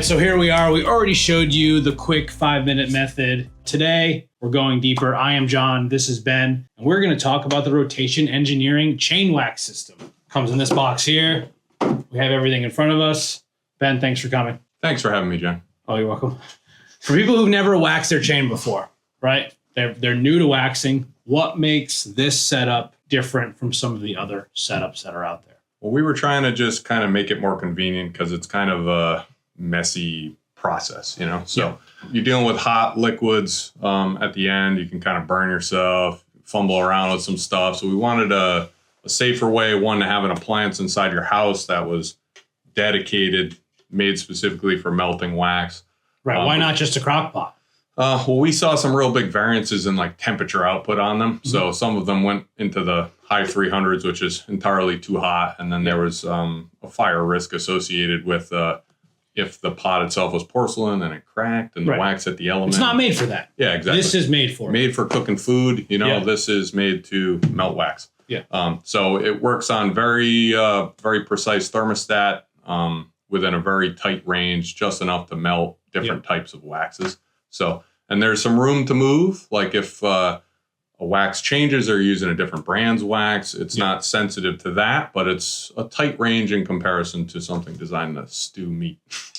so here we are. We already showed you the quick 5-minute method. Today, we're going deeper. I am John, this is Ben, and we're gonna talk about the rotation engineering chain wax system. Comes in this box here. We have everything in front of us. Ben, thanks for coming. Thanks for having me, John. Oh, you're welcome. For people who've never waxed their chain before, right? They're new to waxing. What makes this setup different from some of the other setups that are out there? Well, we were trying to just kind of make it more convenient because it's kind of a messy process, you know? So you're dealing with hot liquids at the end. You can kind of burn yourself, fumble around with some stuff. So we wanted a safer way, one, to have an appliance inside your house that was dedicated, made specifically for melting wax. Right. Why not just a crock pot? Well, we saw some real big variances in like temperature output on them. Mm-hmm. So some of them went into the high 300s, which is entirely too hot. And then there was a fire risk associated with if the pot itself was porcelain and it cracked and the wax hit the element. It's not made for that. Yeah, exactly. This is made for Made for cooking food. You know, this is made to melt wax. Yeah. So it works on very precise thermostat within a very tight range, just enough to melt different types of waxes. So, and there's some room to move. Like if a wax changes or you're using a different brand's wax, it's not sensitive to that, but it's a tight range in comparison to something designed to stew meat.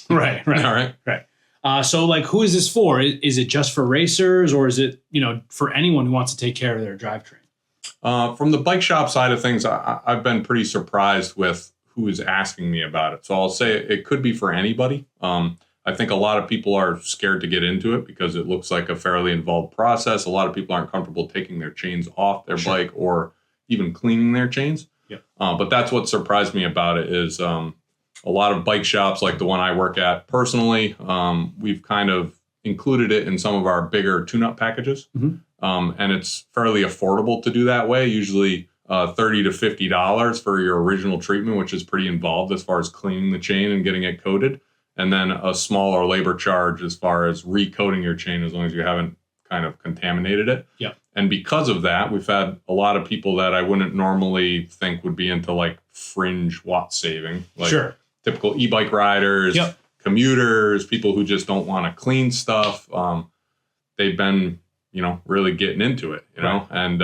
Right. All right. So like, who is this for? Is it just for racers, or is it, for anyone who wants to take care of their drivetrain? From the bike shop side of things, I've been pretty surprised with who is asking me about it. So I'll say it could be for anybody. I think a lot of people are scared to get into it because it looks like a fairly involved process. A lot of people aren't comfortable taking their chains off their bike or even cleaning their chains. Yep. But that's what surprised me about it is a lot of bike shops like the one I work at personally, we've kind of included it in some of our bigger tune-up packages. Mm-hmm. And it's fairly affordable to do that way, usually $30 to $50 for your original treatment, which is pretty involved as far as cleaning the chain and getting it coated. And then a smaller labor charge as far as recoating your chain as long as you haven't kind of contaminated it. Yeah. And because of that, we've had a lot of people that I wouldn't normally think would be into like fringe watt saving. Like typical e-bike riders, commuters, people who just don't want to clean stuff. They've been, really getting into it, know, and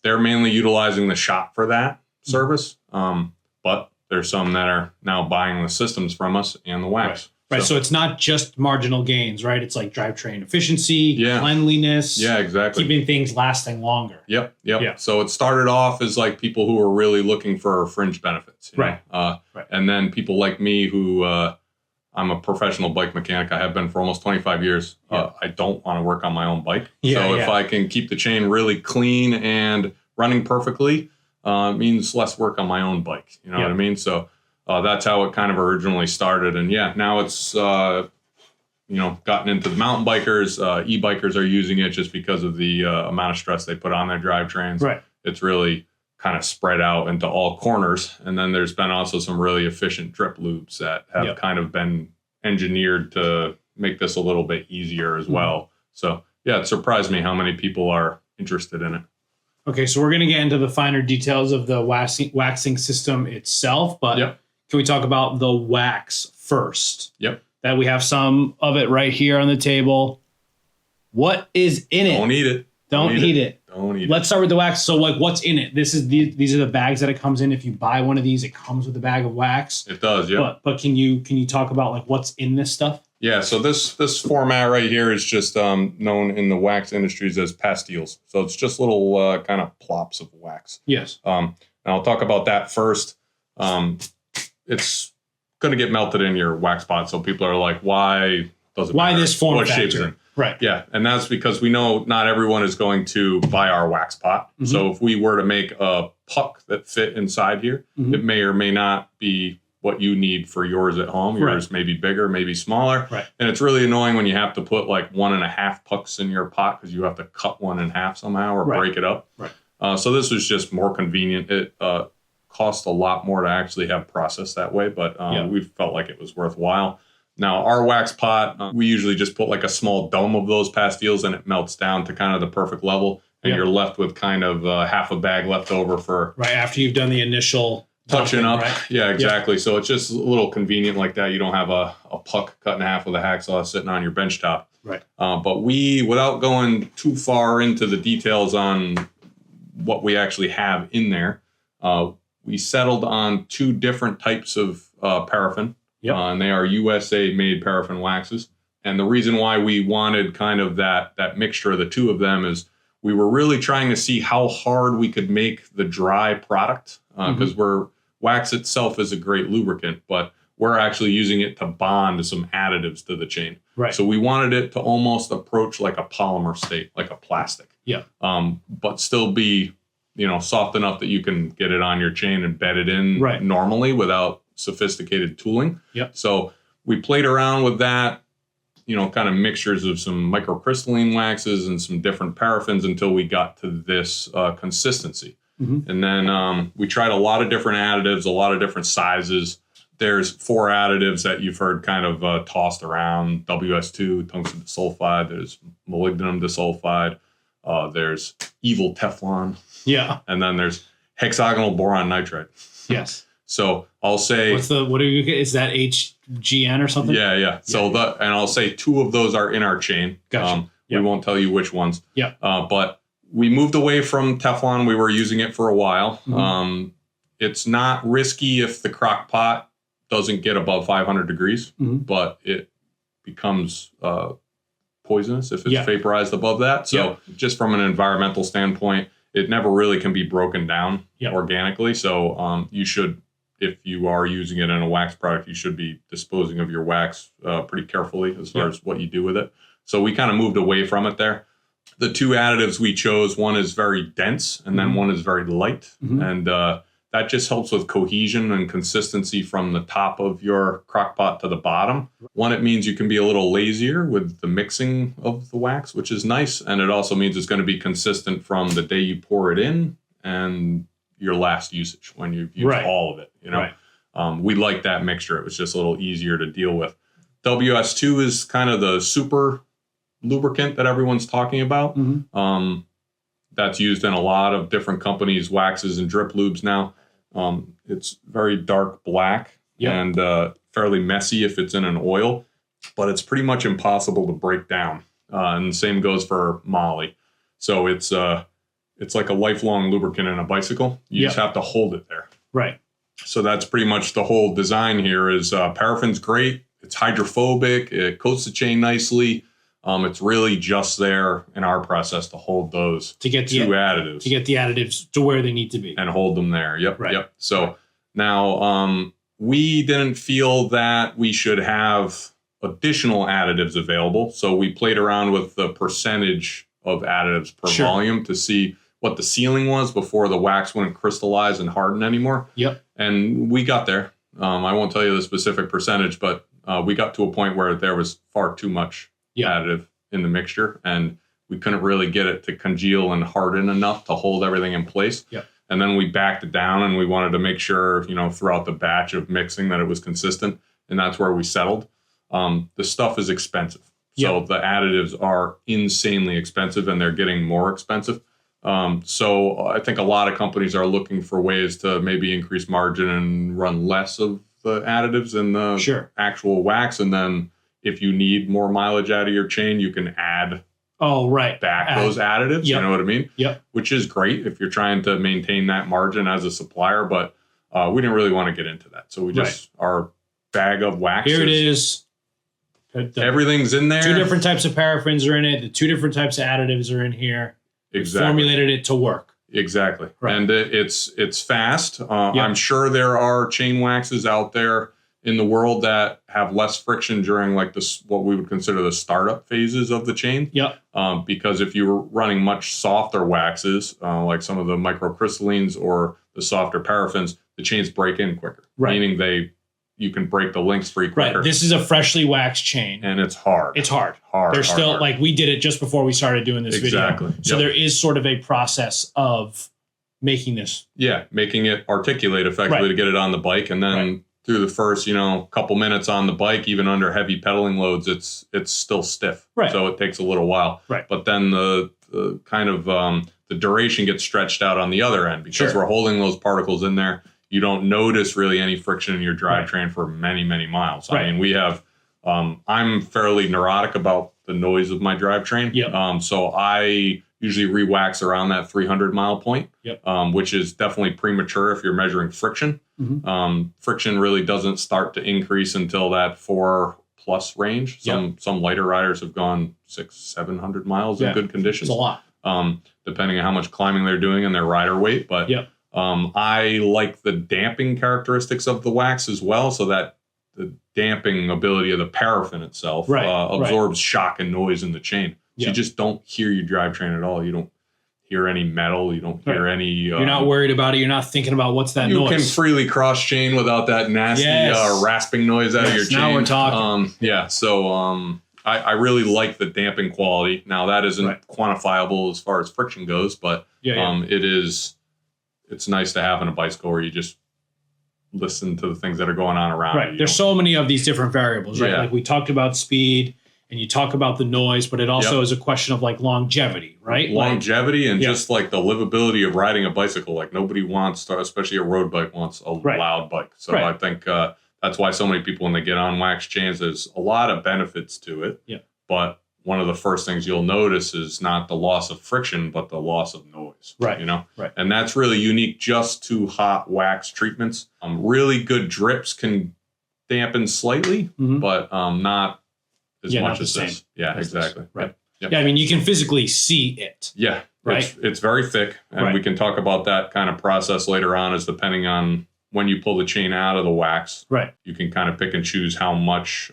they're mainly utilizing the shop for that service. But there's some that are now buying the systems from us and the wax. Right. So it's not just marginal gains, right? It's like drivetrain efficiency, cleanliness. Yeah, exactly. Keeping things lasting longer. Yep. So it started off as like people who were really looking for fringe benefits. You know? And then people like me who I'm a professional bike mechanic. I have been for almost 25 years. I don't want to work on my own bike. If I can keep the chain really clean and running perfectly, it means less work on my own bike. You know what I mean? So that's how it kind of originally started. And now it's, gotten into the mountain bikers. E-bikers are using it just because of the amount of stress they put on their drivetrains. Right. It's really kind of spread out into all corners. And then there's been also some really efficient drip lubes that have kind of been engineered to make this a little bit easier as well. So it surprised me how many people are interested in it. Okay, so we're going to get into the finer details of the waxing system itself, but can we talk about the wax first? Yep. That we have some of it right here on the table. What is in it? Don't eat it. Don't eat it. Don't eat it. Let's start with the wax. So, like, what's in it? These are the bags that it comes in. If you buy one of these, it comes with a bag of wax. It does, yeah. But can you talk about like what's in this stuff? Yeah, so this format right here is just known in the wax industries as pastilles. So it's just little kind of plops of wax. Yes. And I'll talk about that first. It's going to get melted in your wax pot. So people are like, why does it matter this form what factor? Shape it's in? Right. Yeah, and that's because we know not everyone is going to buy our wax pot. Mm-hmm. So if we were to make a puck that fit inside here, it may or may not be what you need for yours at home. Yours may be bigger, maybe smaller. Right. And it's really annoying when you have to put like 1.5 pucks in your pot because you have to cut one in half somehow or break it up. Right. So this was just more convenient. It cost a lot more to actually have processed that way, but we felt like it was worthwhile. Now, our wax pot, we usually just put like a small dome of those pastilles and it melts down to kind of the perfect level. And you're left with kind of half a bag left over for... Right, after you've done the initial touching up. Right? Yeah, exactly. So it's just a little convenient like that. You don't have a puck cut in half with a hacksaw sitting on your bench top. Right. But we, without going too far into the details on what we actually have in there, we settled on 2 different types of paraffin. Yep. And they are USA made paraffin waxes. And the reason why we wanted kind of that mixture of the 2 of them is we were really trying to see how hard we could make the dry product, because wax itself is a great lubricant, but we're actually using it to bond some additives to the chain. Right. So we wanted it to almost approach like a polymer state, like a plastic. Yeah. But still be, soft enough that you can get it on your chain and bed it in normally without sophisticated tooling. Yep. So we played around with that, kind of mixtures of some microcrystalline waxes and some different paraffins until we got to this consistency. Mm-hmm. And then we tried a lot of different additives, a lot of different sizes. There's 4 additives that you've heard kind of tossed around: WS2, tungsten disulfide. There's molybdenum disulfide. There's evil Teflon. Yeah. And then there's hexagonal boron nitride. Yes. So I'll say, is that HGN or something? Yeah. So and I'll say 2 of those are in our chain. Gotcha. We won't tell you which ones. Yeah. But we moved away from Teflon. We were using it for a while. Mm-hmm. It's not risky if the crock pot doesn't get above 500 degrees, but it becomes poisonous if it's vaporized above that. So just from an environmental standpoint, it never really can be broken down organically. So you should, if you are using it in a wax product, you should be disposing of your wax pretty carefully as far as what you do with it. So we kind of moved away from it there. The 2 additives we chose, one is very dense and then one is very light. Mm-hmm. And that just helps with cohesion and consistency from the top of your crock pot to the bottom. One, it means you can be a little lazier with the mixing of the wax, which is nice. And it also means it's going to be consistent from the day you pour it in and your last usage when you've used all of it. We like that mixture. It was just a little easier to deal with. WS2 is kind of the super lubricant that everyone's talking about. Mm-hmm. That's used in a lot of different companies' waxes and drip lubes now. It's very dark black and fairly messy if it's in an oil, but it's pretty much impossible to break down. And the same goes for moly. So it's like a lifelong lubricant in a bicycle. You just have to hold it there. Right. So that's pretty much the whole design here is paraffin's great. It's hydrophobic. It coats the chain nicely. It's really just there in our process to hold those 2 additives. To get the additives to where they need to be. And hold them there. Yep. So now we didn't feel that we should have additional additives available. So we played around with the percentage of additives per volume to see what the ceiling was before the wax wouldn't crystallize and harden anymore. Yep. And we got there. I won't tell you the specific percentage, but we got to a point where there was far too much additive in the mixture, and we couldn't really get it to congeal and harden enough to hold everything in place. Yep. And then we backed it down, and we wanted to make sure, throughout the batch of mixing that it was consistent, and that's where we settled. The stuff is expensive. So the additives are insanely expensive, and they're getting more expensive. So I think a lot of companies are looking for ways to maybe increase margin and run less of the additives in the actual wax, and then if you need more mileage out of your chain, you can add back those additives. You know what I mean? Yep. Which is great if you're trying to maintain that margin as a supplier, but we didn't really want to get into that. So we just, our bag of waxes. Here it is. Everything's in there. 2 different types of paraffins are in it. The 2 different types of additives are in here. Exactly. Formulated it to work. Exactly. Right. And it's fast. I'm sure there are chain waxes out there in the world that have less friction during like this, what we would consider the startup phases of the chain. Yep. Because if you were running much softer waxes, like some of the microcrystallines or the softer paraffins, the chains break in quicker. Right. Meaning you can break the links free quicker. Right. This is a freshly waxed chain. And it's hard. It's hard. There's still like we did it just before we started doing this video. So there is sort of a process of making this. Yeah. Making it articulate effectively to get it on the bike. And then through the first, couple minutes on the bike, even under heavy pedaling loads, it's still stiff. Right. So it takes a little while. Right. But then the kind of the duration gets stretched out on the other end because we're holding those particles in there. you don't notice really any friction in your drivetrain for many, many miles. I mean, we have, I'm fairly neurotic about the noise of my drivetrain. So I usually re-wax around that 300 mile point, which is definitely premature if you're measuring friction. Friction really doesn't start to increase until that 4+ range. Some lighter riders have gone 600-700 miles in good conditions. It's a lot. Depending on how much climbing they're doing and their rider weight. But I like the damping characteristics of the wax as well, so that the damping ability of the paraffin itself absorbs shock and noise in the chain. So you just don't hear your drivetrain at all. You don't hear any metal. You don't hear any... You're not worried about it. You're not thinking about what's that noise. You can freely cross-chain without that nasty rasping noise out of your chain. Now we're talking. I really like the damping quality. Now, that isn't quantifiable as far as friction goes, but it's nice to have in a bicycle where you just listen to the things that are going on around you. There's so many of these different variables, right? Like we talked about speed and you talk about the noise, but it also is a question of like longevity, right? Longevity and just like the livability of riding a bicycle. Like nobody wants to, especially a road bike, wants a loud bike. So I think that's why so many people, when they get on wax chains, there's a lot of benefits to it. But one of the first things you'll notice is not the loss of friction, but the loss of noise. And that's really unique just to hot wax treatments. Really good drips can dampen slightly, but not as much as this. Exactly. I mean, you can physically see it. It's very thick, and we can talk about that kind of process later on, as depending on when you pull the chain out of the wax, you can kind of pick and choose how much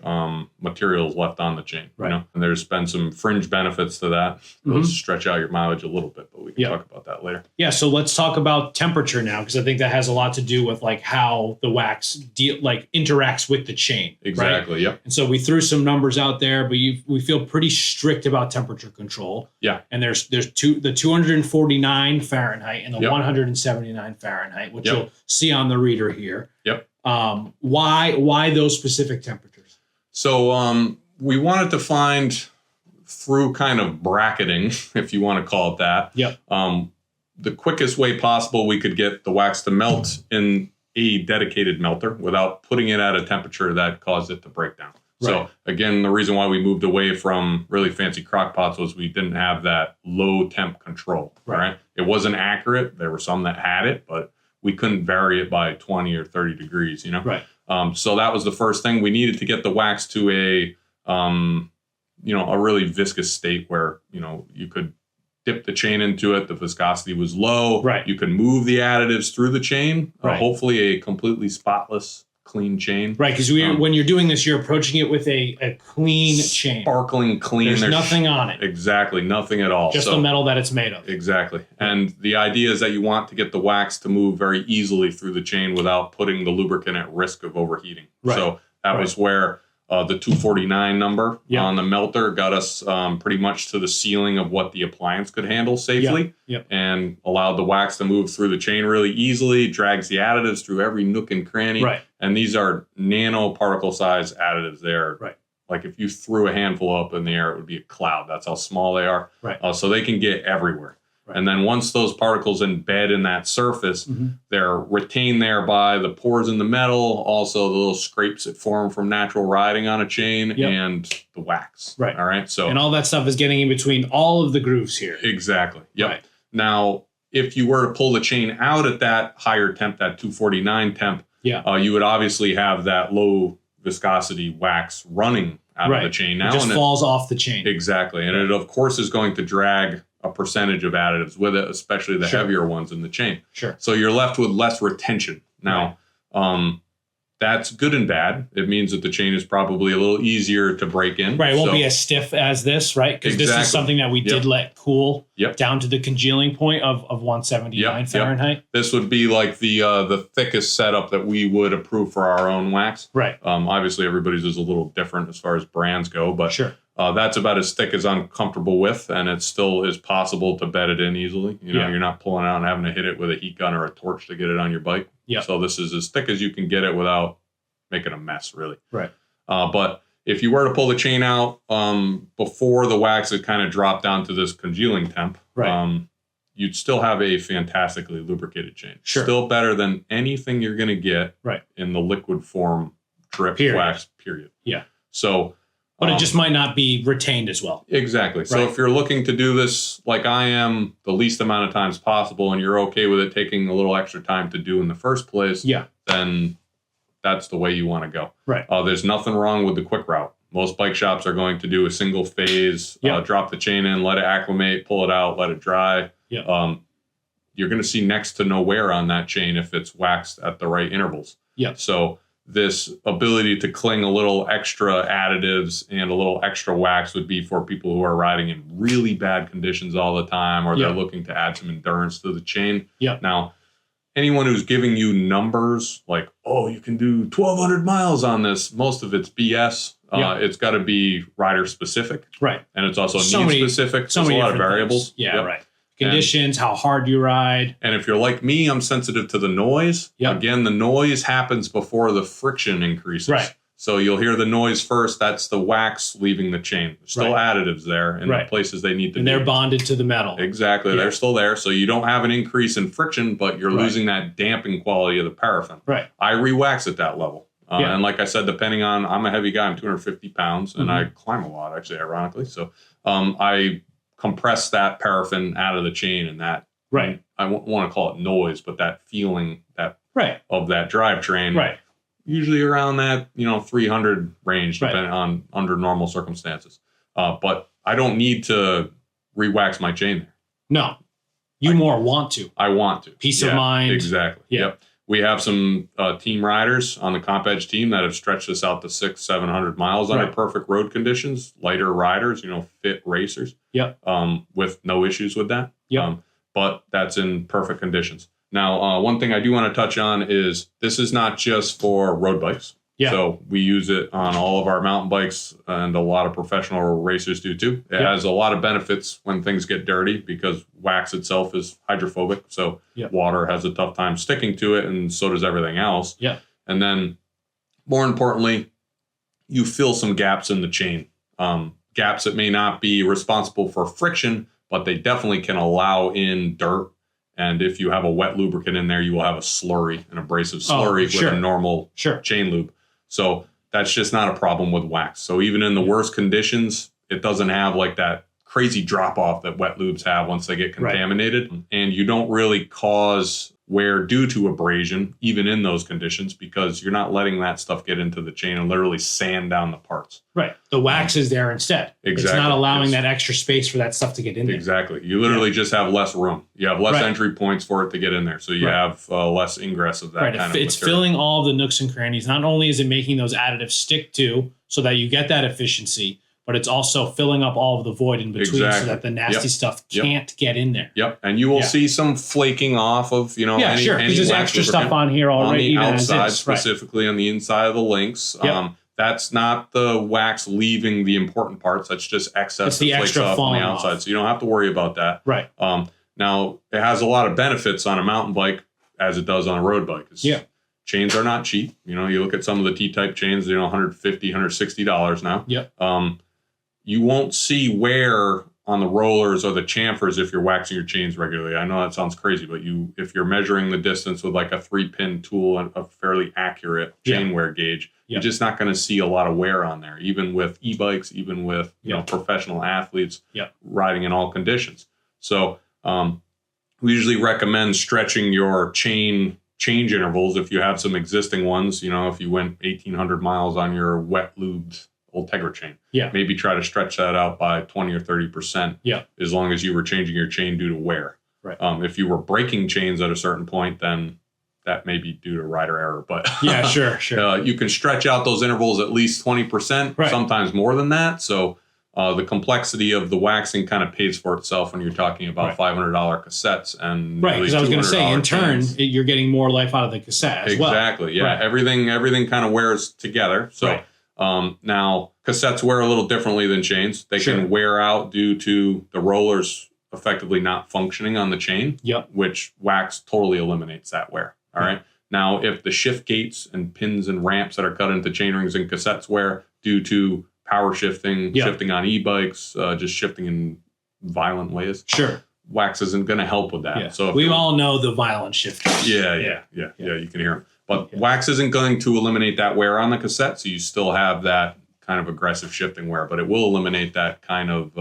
material is left on the chain. You know? And there's been some fringe benefits to that. Those stretch out your mileage a little bit, but we can talk about that later. So let's talk about temperature now, because I think that has a lot to do with like how the wax interacts with the chain. Exactly. And so we threw some numbers out there, but we feel pretty strict about temperature control. And there's the 249 Fahrenheit and the 179 Fahrenheit, which you'll see on the reader here. Why those specific temperatures? So we wanted to find, through kind of bracketing, if you want to call it that, the quickest way possible we could get the wax to melt in a dedicated melter without putting it at a temperature that caused it to break down. So again, the reason why we moved away from really fancy crock pots was we didn't have that low temp control. It wasn't accurate. There were some that had it, but we couldn't vary it by 20 or 30 degrees, you know? So that was the first thing. We needed to get the wax to a really viscous state where, you could dip the chain into it. The viscosity was low. You could move the additives through the chain. Hopefully a completely spotless, clean chain. Because when you're doing this, you're approaching it with a clean chain. Sparkling clean. There's nothing on it. Exactly. Nothing at all. Just the metal that it's made of. Exactly. And the idea is that you want to get the wax to move very easily through the chain without putting the lubricant at risk of overheating. So that was where the 249 number on the melter got us pretty much to the ceiling of what the appliance could handle safely and allowed the wax to move through the chain really easily, drags the additives through every nook and cranny. And these are nanoparticle size additives. They're like if you threw a handful up in the air, it would be a cloud. That's how small they are. So they can get everywhere. And then once those particles embed in that surface, they're retained there by the pores in the metal, also the little scrapes that form from natural riding on a chain, and the wax. All right. So and all that stuff is getting in between all of the grooves here. Exactly. Now, if you were to pull the chain out at that higher temp, that 249 temp, you would obviously have that low viscosity wax running out of the chain now. It just falls off the chain. Exactly. And it, of course, is going to drag a percentage of additives with it, especially the heavier ones in the chain. So you're left with less retention. Now, that's good and bad. It means that the chain is probably a little easier to break in. It won't be as stiff as this, because this is something that we did let cool down to the congealing point of 179 Fahrenheit. This would be like the thickest setup that we would approve for our own wax. Obviously, everybody's is a little different as far as brands go, but that's about as thick as I'm comfortable with, and it still is possible to bed it in easily. You're not pulling it out and having to hit it with a heat gun or a torch to get it on your bike. So this is as thick as you can get it without making a mess, really. But if you were to pull the chain out before the wax had kind of dropped down to this congealing temp, you'd still have a fantastically lubricated chain. Sure. Still better than anything you're going to get right. in the liquid form drip wax, period. Yeah. So, but it just might not be retained as well. Exactly. So right. if you're looking to do this like I am the least amount of times possible and you're okay with it taking a little extra time to do in the first place, then that's the way you want to go. Right. There's nothing wrong with the quick route. Most bike shops are going to do a single phase, drop the chain in, let it acclimate, pull it out, let it dry. Yeah. You're going to see next to no wear on that chain if it's waxed at the right intervals. Yeah. So this ability to cling a little extra additives and a little extra wax would be for people who are riding in really bad conditions all the time, or they're looking to add some endurance to the chain. Yeah. Now, anyone who's giving you numbers like, oh, you can do 1,200 miles on this, most of it's BS. It's got to be rider specific. Right. And it's also need specific. There's a lot of variables. Things. Yeah, right. Conditions, how hard you ride. And if you're like me, I'm sensitive to the noise. Again, the noise happens before the friction increases. Right. So you'll hear the noise first. That's the wax leaving the chain. There's still additives there in the places they need to be. And they're bonded to the metal. Exactly. They're still there. So you don't have an increase in friction, but you're losing that damping quality of the paraffin. Right. I re-wax at that level. And like I said, depending on, I'm a heavy guy. I'm 250 pounds, and I climb a lot, actually, ironically. So I compress that paraffin out of the chain, and that I want to call it noise, but that feeling that of that drivetrain, usually around that 300 range, depending on under normal circumstances. But I don't need to re-wax my chain there. No, you more want to. I want to. Peace of mind. Exactly. Yep. We have some team riders on the Comp Edge team that have stretched this out to 600-700 miles under perfect road conditions. Lighter riders, fit racers. Yep. With no issues with that. Yep. But that's in perfect conditions. Now, one thing I do want to touch on is this is not just for road bikes. Yeah. So we use it on all of our mountain bikes, and a lot of professional racers do too. It has a lot of benefits when things get dirty because wax itself is hydrophobic. So water has a tough time sticking to it, and so does everything else. Yeah. And then more importantly, you fill some gaps in the chain. Gaps that may not be responsible for friction, but they definitely can allow in dirt. And if you have a wet lubricant in there, you will have a slurry, an abrasive slurry with a normal chain lube. So that's just not a problem with wax. So even in the worst conditions, it doesn't have like that crazy drop off that wet lubes have once they get contaminated. And you don't really cause wear due to abrasion, even in those conditions, because you're not letting that stuff get into the chain and literally sand down the parts. Right. The wax is there instead. Exactly. It's not allowing that extra space for that stuff to get in there. Exactly. You literally just have less room. You have less entry points for it to get in there. So you have less ingress of that kind of material. It's filling all of the nooks and crannies. Not only is it making those additives stick to so that you get that efficiency, but it's also filling up all of the void in between so that the nasty stuff can't get in there. Yep. And you will see some flaking off of, any there's extra stuff on here already. On the outside, specifically on the inside of the links. That's not the wax leaving the important parts. That's just excess that flakes off on the outside. So you don't have to worry about that. Right. Now, it has a lot of benefits on a mountain bike as it does on a road bike. Chains are not cheap. You look at some of the T-type chains, $150, $160 now. Yep. You won't see wear on the rollers or the chamfers if you're waxing your chains regularly. I know that sounds crazy, but if you're measuring the distance with like a 3-pin tool and a fairly accurate chain wear gauge, you're just not going to see a lot of wear on there, even with e-bikes, even with professional athletes riding in all conditions. So we usually recommend stretching your chain change intervals if you have some existing ones. If you went 1,800 miles on your wet lubed Ultegra chain. Maybe try to stretch that out by 20 or 30%. As long as you were changing your chain due to wear. Right. If you were breaking chains at a certain point, then that may be due to rider error. But sure. You can stretch out those intervals at least 20%, sometimes more than that. So the complexity of the waxing kind of pays for itself when you're talking about $500 cassettes and because I was going to say, in turn, you're getting more life out of the cassette as well. Exactly. Yeah. Everything kind of wears together. So. Now, cassettes wear a little differently than chains. They can wear out due to the rollers effectively not functioning on the chain, which wax totally eliminates that wear. All right. Now, if the shift gates and pins and ramps that are cut into chainrings and cassettes wear due to power shifting, shifting on e-bikes, just shifting in violent ways, wax isn't going to help with that. Yeah. So we all know the violent shifters. Yeah, you can hear them. But wax isn't going to eliminate that wear on the cassette, so you still have that kind of aggressive shifting wear, but it will eliminate that kind of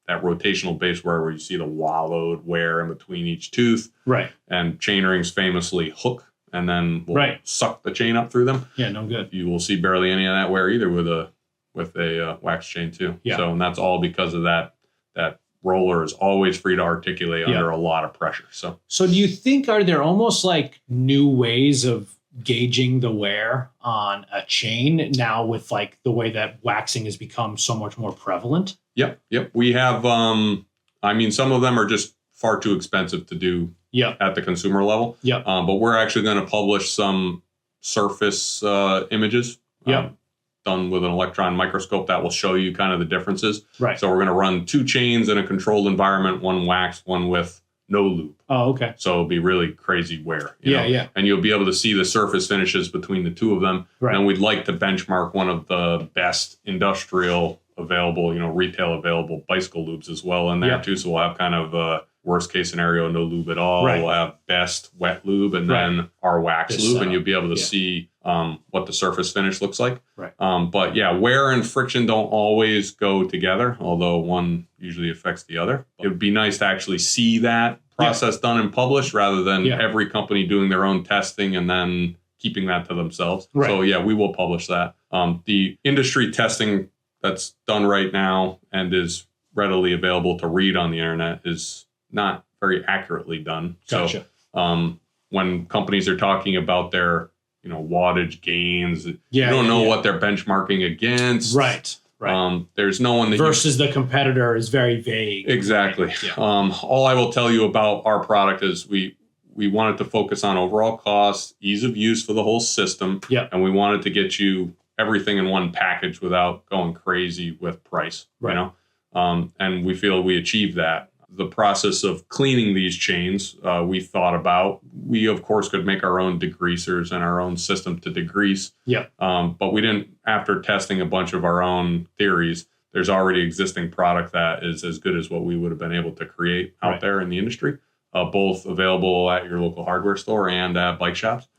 that rotational base wear where you see the wallowed wear in between each tooth. Right. And chainrings famously hook and then will suck the chain up through them. Yeah, no good. You will see barely any of that wear either with a wax chain too. Yeah. So, and that's all because of that roller is always free to articulate under a lot of pressure. So do you think, are there almost like new ways of gauging the wear on a chain now with like the way that waxing has become so much more prevalent? Yep. We have, some of them are just far too expensive to do at the consumer level. But we're actually going to publish some surface images. Done with an electron microscope that will show you kind of the differences. Right. So we're going to run 2 chains in a controlled environment, one waxed, one with no lube. Oh, okay. So it'll be really crazy wear. You know? And you'll be able to see the surface finishes between the 2 of them. Right. And we'd like to benchmark one of the best industrial available, retail available bicycle lubes as well in there too. So we'll have kind of worst case scenario, no lube at all. Right. We'll have best wet lube and then our wax lube, and you'll be able to see what the surface finish looks like. Right. But wear and friction don't always go together, although one usually affects the other. It would be nice to actually see that process done and published rather than every company doing their own testing and then keeping that to themselves. Right. So we will publish that. The industry testing that's done right now and is readily available to read on the internet is not very accurately done. Gotcha. So when companies are talking about their wattage gains, you don't know what they're benchmarking against. Right. There's no one that versus the competitor is very vague. Exactly. All I will tell you about our product is we wanted to focus on overall cost, ease of use for the whole system, and we wanted to get you everything in one package without going crazy with price. Right. And we feel we achieved that. The process of cleaning these chains, we thought about. We, of course, could make our own degreasers and our own system to degrease. But we didn't, after testing a bunch of our own theories, there's already existing product that is as good as what we would have been able to create out there in the industry, both available at your local hardware store and at bike shops.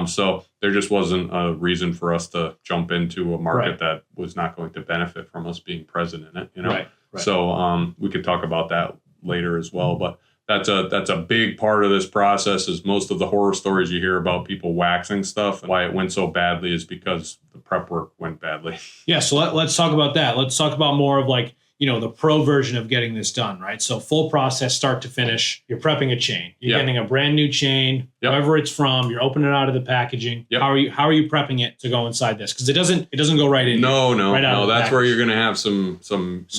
So there just wasn't a reason for us to jump into a market that was not going to benefit from us being present in it. So we could talk about that later as well, but that's a big part of this process. Is most of the horror stories you hear about people waxing stuff, why it went so badly is because the prep work went badly. So let's talk about that. Let's talk about more of like the pro version of getting this done, right? So full process, start to finish. You're prepping a chain. You're getting a brand new chain, wherever it's from. You're opening it out of the packaging. How are you prepping it to go inside this? Because it doesn't go right in. No. That's where you're going to have some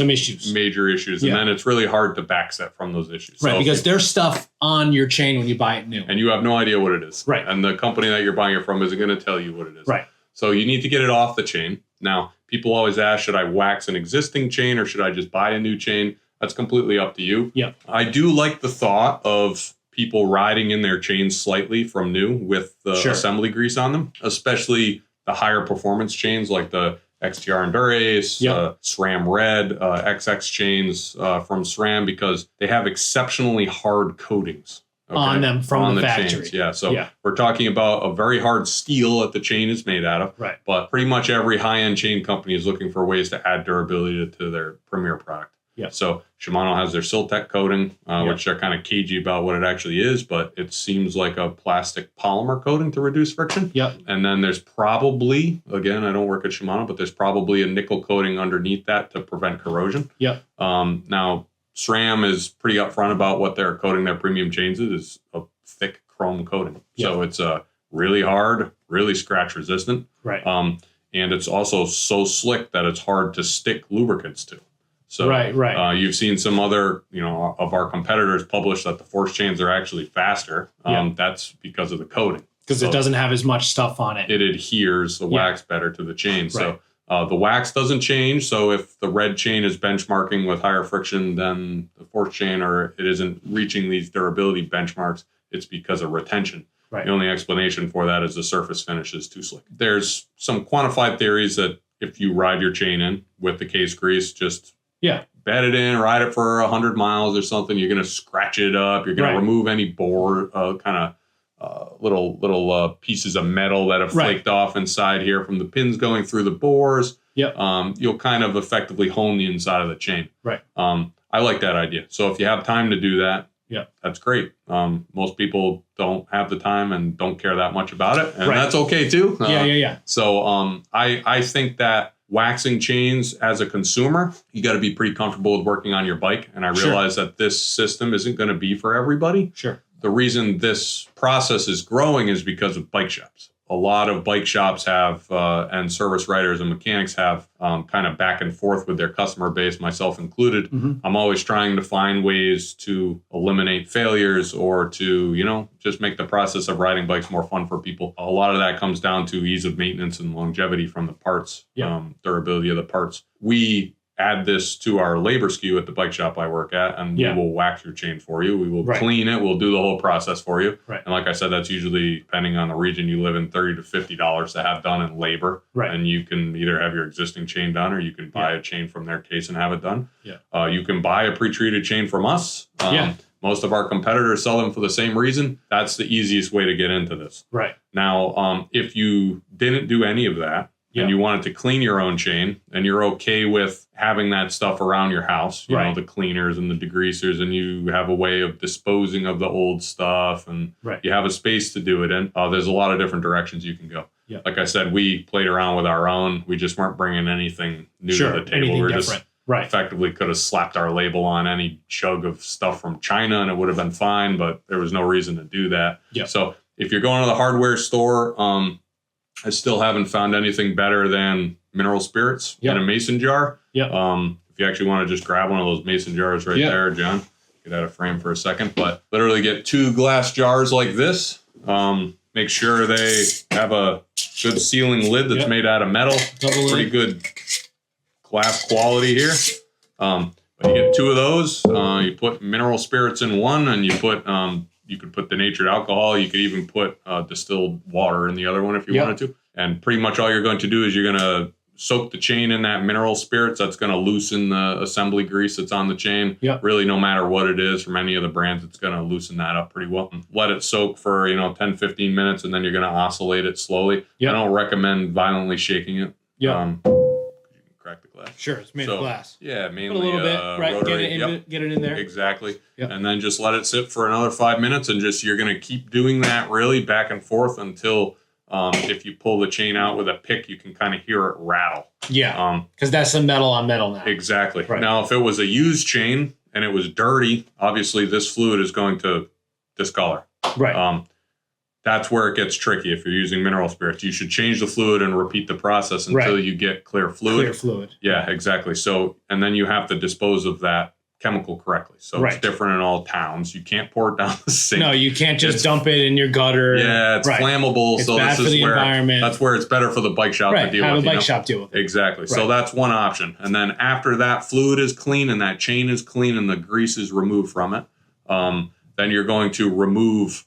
issues, major issues, and then it's really hard to backset from those issues. Right, because there's stuff on your chain when you buy it new, and you have no idea what it is. Right, and the company that you're buying it from isn't going to tell you what it is. Right. So you need to get it off the chain. Now, people always ask, should I wax an existing chain or should I just buy a new chain? That's completely up to you. I do like the thought of people riding in their chains slightly from new with the assembly grease on them, especially the higher performance chains like the XTR Endurace, SRAM Red, XX chains from SRAM, because they have exceptionally hard coatings. On them from the factory. Chains. So we're talking about a very hard steel that the chain is made out of. Right. But pretty much every high-end chain company is looking for ways to add durability to their premier product. So Shimano has their Siltec coating, which they're kind of cagey about what it actually is, but it seems like a plastic polymer coating to reduce friction. And then there's probably, again, I don't work at Shimano, but there's probably a nickel coating underneath that to prevent corrosion. Now, SRAM is pretty upfront about what they're coating their premium chains is a thick chrome coating. So it's really hard, really scratch resistant. Right. And it's also so slick that it's hard to stick lubricants to. So you've seen some other, of our competitors publish that the force chains are actually faster. That's because of the coating. Because it doesn't have as much stuff on it. It adheres the wax better to the chain. So the wax doesn't change. So if the red chain is benchmarking with higher friction than the force chain, or it isn't reaching these durability benchmarks, it's because of retention. The only explanation for that is the surface finish is too slick. There's some quantified theories that if you ride your chain in with the case grease, just bed it in, ride it for 100 miles or something. You're going to scratch it up. You're going to remove any board, little pieces of metal that have flaked off inside here from the pins going through the bores. Yep. You'll kind of effectively hone the inside of the chain. Right. I like that idea. So if you have time to do that, that's great. Most people don't have the time and don't care that much about it, and that's okay too. So I think that waxing chains as a consumer, you got to be pretty comfortable with working on your bike. And I realize that this system isn't going to be for everybody. Sure. The reason this process is growing is because of bike shops. A lot of bike shops have, and service writers and mechanics have kind of back and forth with their customer base, myself included. I'm always trying to find ways to eliminate failures or to, just make the process of riding bikes more fun for people. A lot of that comes down to ease of maintenance and longevity from the parts, durability of the parts. We add this to our labor SKU at the bike shop I work at, and we will wax your chain for you. We will clean it. We'll do the whole process for you. Right. And like I said, that's usually, depending on the region you live in, $30 to $50 to have done in labor. Right. And you can either have your existing chain done, or you can buy a chain from their case and have it done. Yeah. You can buy a pre-treated chain from us. Most of our competitors sell them for the same reason. That's the easiest way to get into this. Right. Now, if you didn't do any of that, and you wanted to clean your own chain, and you're okay with having that stuff around your house, you know, the cleaners and the degreasers, and you have a way of disposing of the old stuff, and you have a space to do it in, there's a lot of different directions you can go. Like I said, we played around with our own. We just weren't bringing anything new to the table. We were just effectively could have slapped our label on any jug of stuff from China, and it would have been fine, but there was no reason to do that. So if you're going to the hardware store, I still haven't found anything better than mineral spirits in a mason jar. If you actually want to just grab one of those mason jars there, John, get out of frame for a second, but literally get 2 glass jars like this. Make sure they have a good sealing lid that's made out of metal. Pretty good glass quality here. But you get 2 of those. You put mineral spirits in one, and you put you could put denatured alcohol. You could even put distilled water in the other one if you wanted to. And pretty much all you're going to do is you're going to soak the chain in that mineral spirits. That's going to loosen the assembly grease that's on the chain. Really, no matter what it is from any of the brands, it's going to loosen that up pretty well. Let it soak for 10, 15 minutes, and then you're going to oscillate it slowly. I don't recommend violently shaking it. Crack the glass. Sure, it's made of glass. Yeah, mainly put a little bit, rotary. Get it in there. Exactly. And then just let it sit for another 5 minutes, and you're going to keep doing that really back and forth until if you pull the chain out with a pick, you can kind of hear it rattle. Because that's some metal on metal now. Exactly. Now, if it was a used chain and it was dirty, obviously this fluid is going to discolor. That's where it gets tricky. If you're using mineral spirits, you should change the fluid and repeat the process until you get clear fluid. Yeah, exactly. So, and then you have to dispose of that chemical correctly. So it's different in all towns. You can't pour it down the sink. No, you can't just dump it in your gutter. Yeah, it's flammable. It's bad for the environment. That's where it's better for the bike shop to deal with. Have a bike shop deal with it. Exactly. So that's one option. And then after that fluid is clean and that chain is clean and the grease is removed from it, then you're going to remove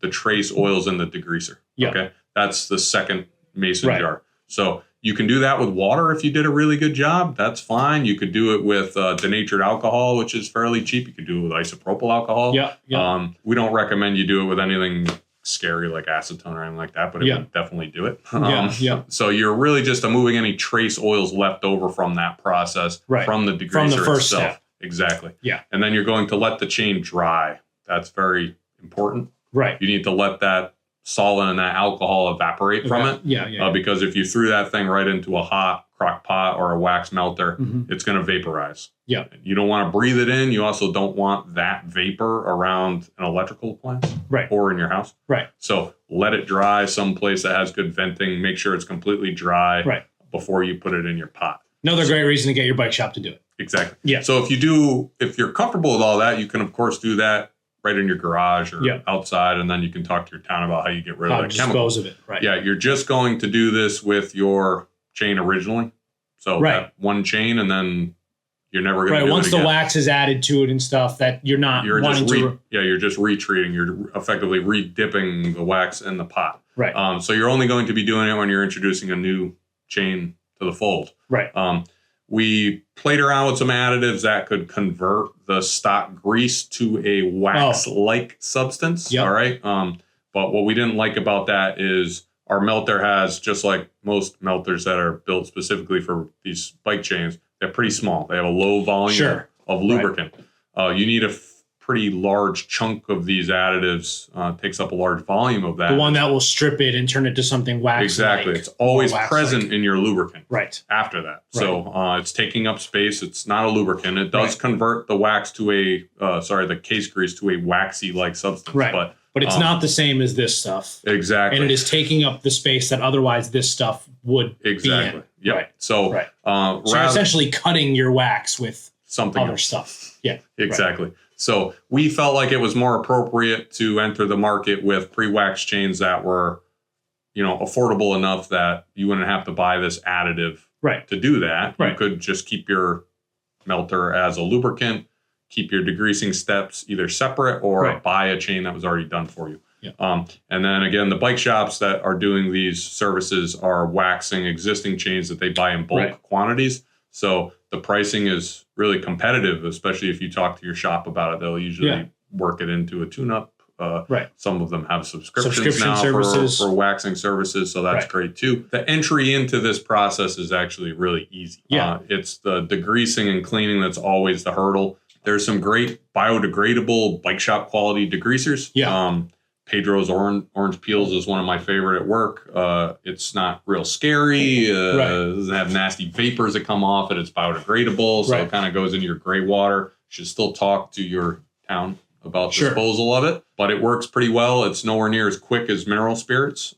the trace oils in the degreaser. Okay. That's the second mason jar. So you can do that with water if you did a really good job. That's fine. You could do it with denatured alcohol, which is fairly cheap. You could do it with isopropyl alcohol. We don't recommend you do it with anything scary like acetone or anything like that, but it would definitely do it. So you're really just removing any trace oils left over from that process from the degreaser from the first itself. Step. Exactly. And then you're going to let the chain dry. That's very important. You need to let that solvent and that alcohol evaporate from it. Because if you threw that thing right into a hot crock pot or a wax melter, it's going to vaporize. You don't want to breathe it in. You also don't want that vapor around an electrical appliance or in your house. So let it dry someplace that has good venting. Make sure it's completely dry before you put it in your pot. Another great reason to get your bike shop to do it. Exactly. So if you're comfortable with all that, you can of course do that right in your garage or outside, and then you can talk to your town about how you get rid of that chemical. Dispose of it. You're just going to do this with your chain originally. So that one chain, and then you're never going to do it once again. the wax is added to it and stuff, that you're just retreating. You're effectively re-dipping the wax in the pot. So you're only going to be doing it when you're introducing a new chain to the fold. we played around with some additives that could convert the stock grease to a wax-like substance. Yep. All right. But what we didn't like about that is our melter has, just like most melters that are built specifically for these bike chains, they're pretty small. They have a low volume of lubricant. Right. You need a pretty large chunk of these additives, takes up a large volume of that. The one that will strip it and turn it to something wax-like. Exactly. It's always present in your lubricant. Right. After that. Right. So it's taking up space. It's not a lubricant. It does convert the wax to the case grease to a waxy-like substance. Right. But it's not the same as this stuff. Exactly. And it is taking up the space that otherwise this stuff would be in. Yep. Right. So, so you're essentially cutting your wax with something other stuff. Yeah. Exactly. Right. So we felt like it was more appropriate to enter the market with pre-wax chains that were, affordable enough that you wouldn't have to buy this additive to do that. Right. You could just keep your melter as a lubricant, keep your degreasing steps either separate or buy a chain that was already done for you. Yeah. And then again, the bike shops that are doing these services are waxing existing chains that they buy in bulk quantities. So the pricing is really competitive, especially if you talk to your shop about it. They'll usually work it into a tune-up. Some of them have subscriptions now for waxing services, so that's great too. The entry into this process is actually really easy. Yeah. It's the degreasing and cleaning that's always the hurdle. There's some great biodegradable bike shop quality degreasers. Yeah. Pedro's orange peels is one of my favorite at work. It's not real scary. It doesn't have nasty vapors that come off it. It's biodegradable, so it kind of goes into your gray water. You should still talk to your town about disposal of it, but it works pretty well. It's nowhere near as quick as mineral spirits,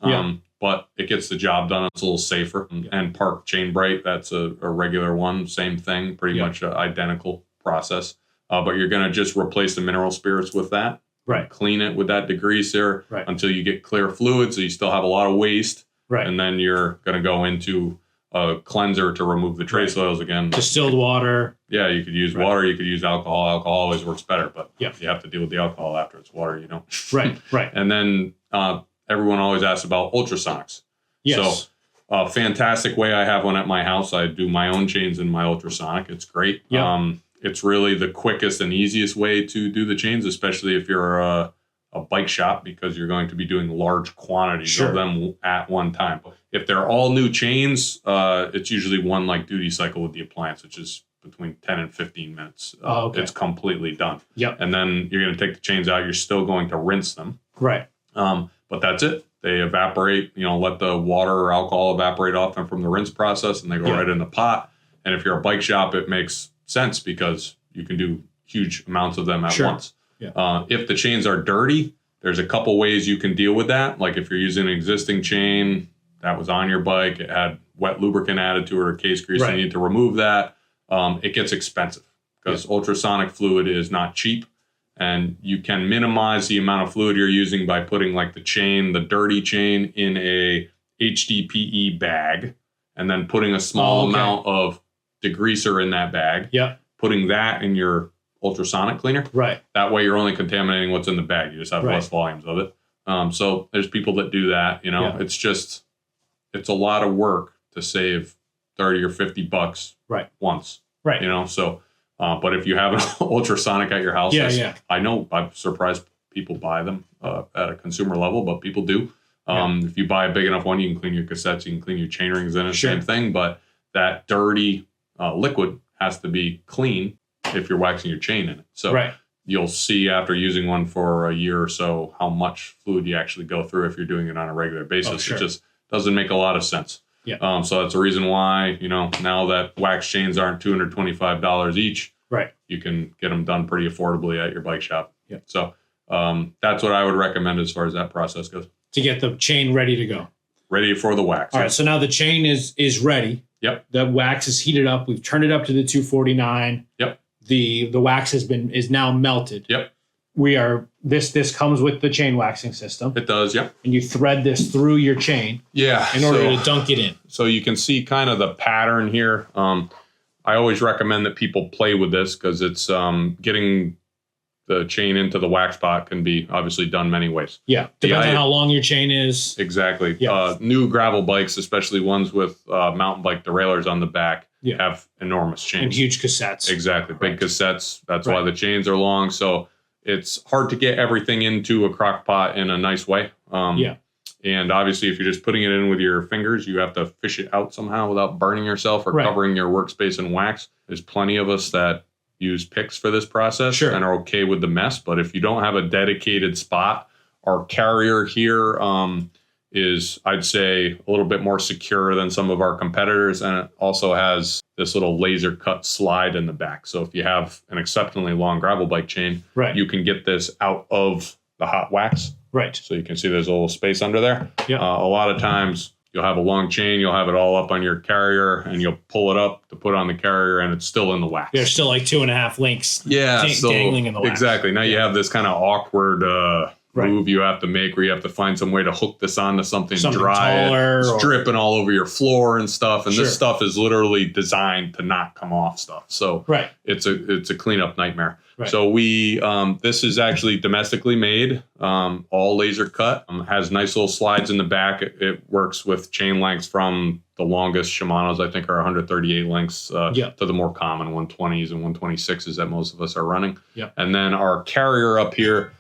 but it gets the job done. It's a little safer. And Park Chain Bright, that's a regular one. Same thing, pretty much identical process. But you're going to just replace the mineral spirits with that. Right. Clean it with that degreaser until you get clear fluid, so you still have a lot of waste. Right. And then you're going to go into a cleanser to remove the trace oils again. Distilled water. Yeah, you could use water. You could use alcohol. Alcohol always works better, but you have to deal with the alcohol after it's water, Right. And then everyone always asks about ultrasonics. Yes. So a fantastic way. I have one at my house. I do my own chains in my ultrasonic. It's great. Yep. It's really the quickest and easiest way to do the chains, especially if you're a bike shop, because you're going to be doing large quantities of them at one time. If they're all new chains, it's usually one duty cycle with the appliance, which is between 10 and 15 minutes. It's completely done. Yep. And then you're going to take the chains out. You're still going to rinse them. Right. But that's it. They evaporate, let the water or alcohol evaporate off them from the rinse process, and they go right in the pot. And if you're a bike shop, it makes sense because you can do huge amounts of them at once. Yeah. If the chains are dirty, there's a couple ways you can deal with that. Like if you're using an existing chain that was on your bike, it had wet lubricant added to it or case grease, you need to remove that. It gets expensive because ultrasonic fluid is not cheap, and you can minimize the amount of fluid you're using by putting the dirty chain in a HDPE bag and then putting a small amount of degreaser in that bag. Yeah. Putting that in your ultrasonic cleaner. Right. That way you're only contaminating what's in the bag. You just have less volumes of it. So there's people that do that, it's a lot of work to save 30 or 50 bucks once. Right. So, but if you have an ultrasonic at your house, I know I'm surprised people buy them at a consumer level, but people do. If you buy a big enough one, you can clean your cassettes, you can clean your chain rings in it, same thing. But that dirty liquid has to be clean if you're waxing your chain in it. So you'll see after using one for a year or so how much fluid you actually go through if you're doing it on a regular basis. It just doesn't make a lot of sense. Yeah. So that's the reason why, now that wax chains aren't $225 each, you can get them done pretty affordably at your bike shop. Yeah. So that's what I would recommend as far as that process goes. To get the chain ready to go. Ready for the wax. All right. So now the chain is ready. Yep. The wax is heated up. We've turned it up to the 249. Yep. The wax is now melted. Yep. This comes with the chain waxing system. It does, yep. And you thread this through your chain. Yeah. In order to dunk it in. So you can see kind of the pattern here. I always recommend that people play with this because it's getting the chain into the wax pot can be obviously done many ways. Yeah. Depends on how long your chain is. Exactly. Yeah. New gravel bikes, especially ones with mountain bike derailleurs on the back, have enormous chains. And huge cassettes. Exactly. Big cassettes. That's why the chains are long. So it's hard to get everything into a crock pot in a nice way. And obviously, if you're just putting it in with your fingers, you have to fish it out somehow without burning yourself or covering your workspace in wax. There's plenty of us that use picks for this process and are okay with the mess. But if you don't have a dedicated spot, our carrier here is, I'd say, a little bit more secure than some of our competitors. And it also has this little laser cut slide in the back. So if you have an exceptionally long gravel bike chain, you can get this out of the hot wax. So you can see there's a little space under there. A lot of times you'll have a long chain, you'll have it all up on your carrier, and you'll pull it up to put on the carrier, and it's still in the wax. There's still like 2.5 links dangling in the wax. Exactly. Now you have this kind of awkward move you have to make where you have to find some way to hook this onto something dry. It's dripping all over your floor and stuff. And this stuff is literally designed to not come off stuff. So it's a cleanup nightmare. So we this is actually domestically made, all laser cut. Has nice little slides in the back. It works with chain lengths from the longest Shimano's, I think, are 138 lengths to the more common 120s and 126s that most of us are running. And then our carrier up here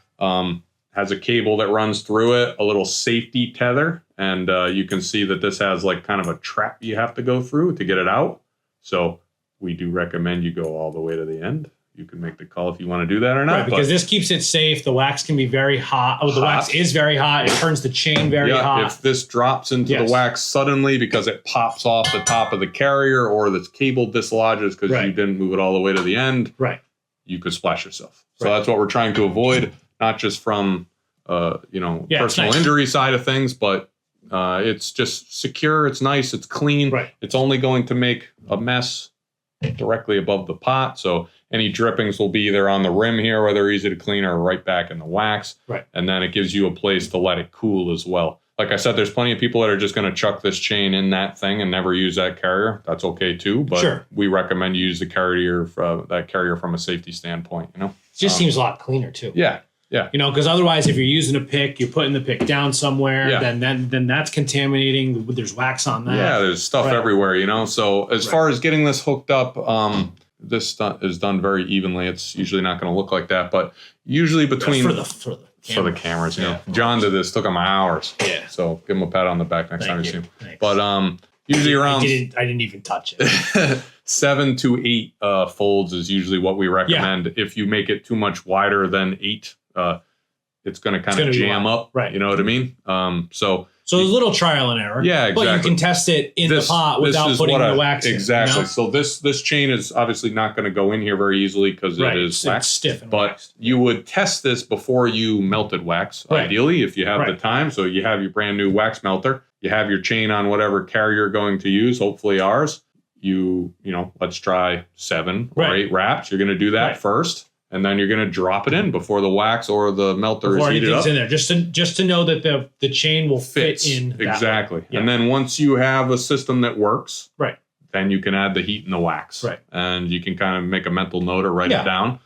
has a cable that runs through it, a little safety tether. And you can see that this has like kind of a trap you have to go through to get it out. So we do recommend you go all the way to the end. You can make the call if you want to do that or not. Because this keeps it safe. The wax can be very hot. The wax is very hot. It turns the chain very hot. If this drops into the wax suddenly because it pops off the top of the carrier or this cable dislodges because you didn't move it all the way to the end, you could splash yourself. So that's what we're trying to avoid, not just from personal injury side of things, but it's just secure. It's nice. It's clean. It's only going to make a mess directly above the pot. So any drippings will be either on the rim here where they're easy to clean or right back in the wax. And then it gives you a place to let it cool as well. Like I said, there's plenty of people that are just going to chuck this chain in that thing and never use that carrier. That's okay too. But we recommend you use the carrier from a safety standpoint. It just seems a lot cleaner too. Yeah. Because otherwise, if you're using a pick, you're putting the pick down somewhere, then that's contaminating. There's wax on that. Yeah, there's stuff everywhere, So as far as getting this hooked up, this is done very evenly. It's usually not going to look like that, but usually between for the cameras, John did this, took him hours. So give him a pat on the back next time you see him. Thanks. But usually around I didn't even touch it. 7 to 8 folds is usually what we recommend. If you make it too much wider than 8, it's going to kind of jam up. You know what I mean? So there's a little trial and error. Yeah, exactly. But you can test it in the pot without putting the wax in. Exactly. So this chain is obviously not going to go in here very easily because it is wax. It's stiff and but waxed. You would test this before you melted wax, ideally, if you have the time. So you have your brand new wax melter. You have your chain on whatever carrier you're going to use, hopefully ours. Let's try 7 or 8 wraps. You're going to do that first. And then you're going to drop it in before the wax or the melter is heated up. In there, just to know that the chain will fit in. Exactly. And then once you have a system that works, then you can add the heat and the wax. And you can kind of make a mental note or write it down.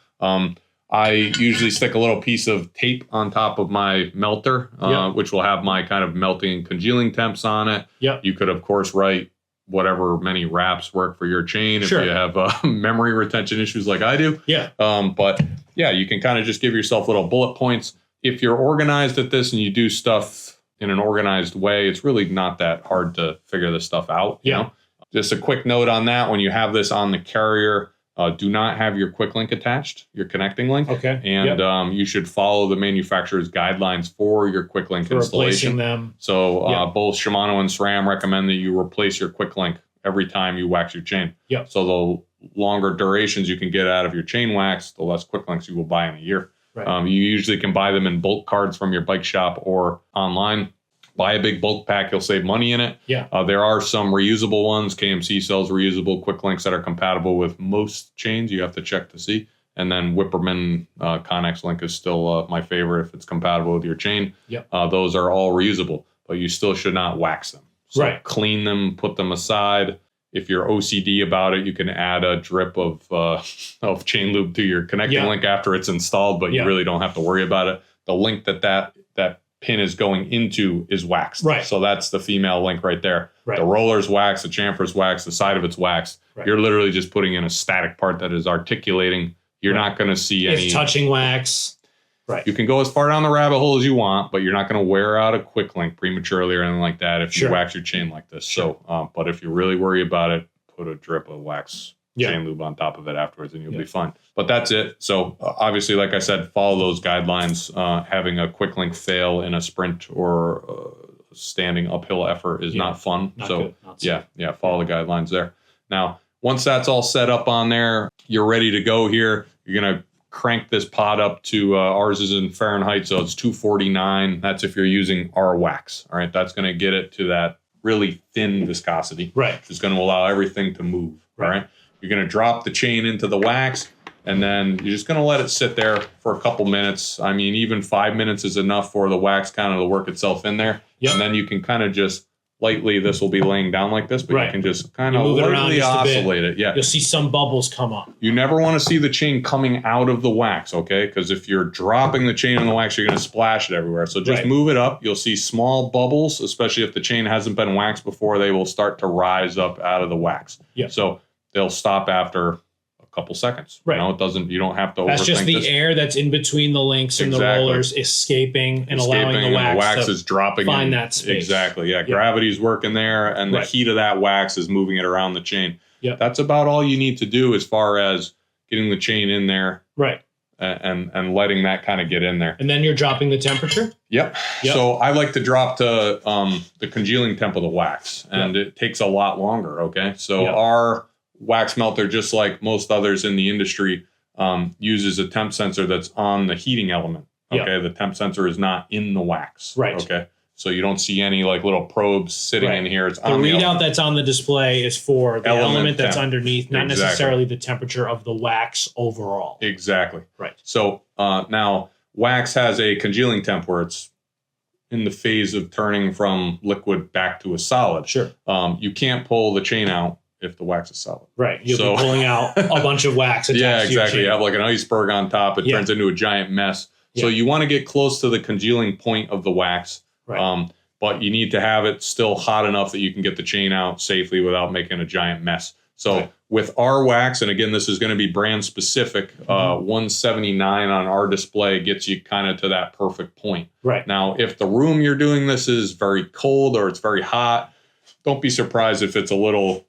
I usually stick a little piece of tape on top of my melter, which will have my kind of melting and congealing temps on it. You could, of course, write whatever many wraps work for your chain if you have memory retention issues like I do. But you can kind of just give yourself little bullet points. If you're organized at this and you do stuff in an organized way, it's really not that hard to figure this stuff out. You know? Just a quick note on that. When you have this on the carrier, do not have your quick link attached, your connecting link. And you should follow the manufacturer's guidelines for your quick link installation. Them. So both Shimano and SRAM recommend that you replace your quick link every time you wax your chain. So the longer durations you can get out of your chain wax, the less quick links you will buy in a year. You usually can buy them in bulk cards from your bike shop or online. Buy a big bulk pack, you'll save money in it. There are some reusable ones. KMC sells reusable quick links that are compatible with most chains. You have to check to see. And then Whipperman Connex link is still my favorite if it's compatible with your chain. Those are all reusable, but you still should not wax them. So clean them, put them aside. If you're OCD about it, you can add a drip of chain lube to your connecting link after it's installed, but you really don't have to worry about it. The link that pin is going into is waxed. Right. So that's the female link right there. Right. The roller's waxed, the chamfer's waxed, the side of it's waxed. Right. You're literally just putting in a static part that is articulating. You're not going to see any touching wax. Right. You can go as far down the rabbit hole as you want, but you're not going to wear out a quick link prematurely or anything like that if you wax your chain like this. Sure. So, but if you really worry about it, put a drip of wax chain lube on top of it afterwards and you'll be fine. But that's it. So obviously, like I said, follow those guidelines. Having a quick link fail in a sprint or standing uphill effort is not fun. Not so good. Not safe. Follow the guidelines there. Now, once that's all set up on there, you're ready to go here. You're going to crank this pot up to, ours is in Fahrenheit, so it's 249. That's if you're using our wax. All right. That's going to get it to that really thin viscosity. Right. Which is going to allow everything to move. All right. You're going to drop the chain into the wax, and then you're just going to let it sit there for a couple minutes. I mean, even 5 minutes is enough for the wax kind of to work itself in there. Yep. And then you can kind of just lightly, this will be laying down like this, but you can just kind of lightly oscillate it. Yeah. You'll see some bubbles come up. You never want to see the chain coming out of the wax, okay? Because if you're dropping the chain in the wax, you're going to splash it everywhere. So just move it up. You'll see small bubbles, especially if the chain hasn't been waxed before. They will start to rise up out of the wax. Yeah. So they'll stop after a couple seconds. Right. You know, you don't have to overthink That's just the this. air that's in between the links and the rollers escaping and allowing the wax is dropping find in. that space. Exactly. Yeah. Gravity's working there, and the heat of that wax is moving it around the chain. Yeah. That's about all you need to do as far as getting the chain in there. Right. And letting that kind of get in there. And then you're dropping the temperature? Yep. So I like to drop to the congealing temp of the wax, and it takes a lot longer, okay? So our wax melter, just like most others in the industry, uses a temp sensor that's on the heating element, okay? The temp sensor is not in the wax, okay? So you don't see any like little probes sitting in here. It's on the readout that's on the display is for the element that's temp. underneath, not necessarily the temperature of the wax overall. Exactly. Right. So now wax has a congealing temp where it's in the phase of turning from liquid back to a solid. Sure. You can't pull the chain out if the wax is solid. Right. You'll be pulling out a bunch of wax attached yeah, to your exactly. chain. You have like an iceberg on top. It turns into a giant mess. So you want to get close to the congealing point of the wax. Right. But you need to have it still hot enough that you can get the chain out safely without making a giant mess. So with our wax, and again, this is going to be brand specific, 179 on our display gets you kind of to that perfect point. Right. Now, if the room you're doing this is very cold or it's very hot, don't be surprised if it's a little,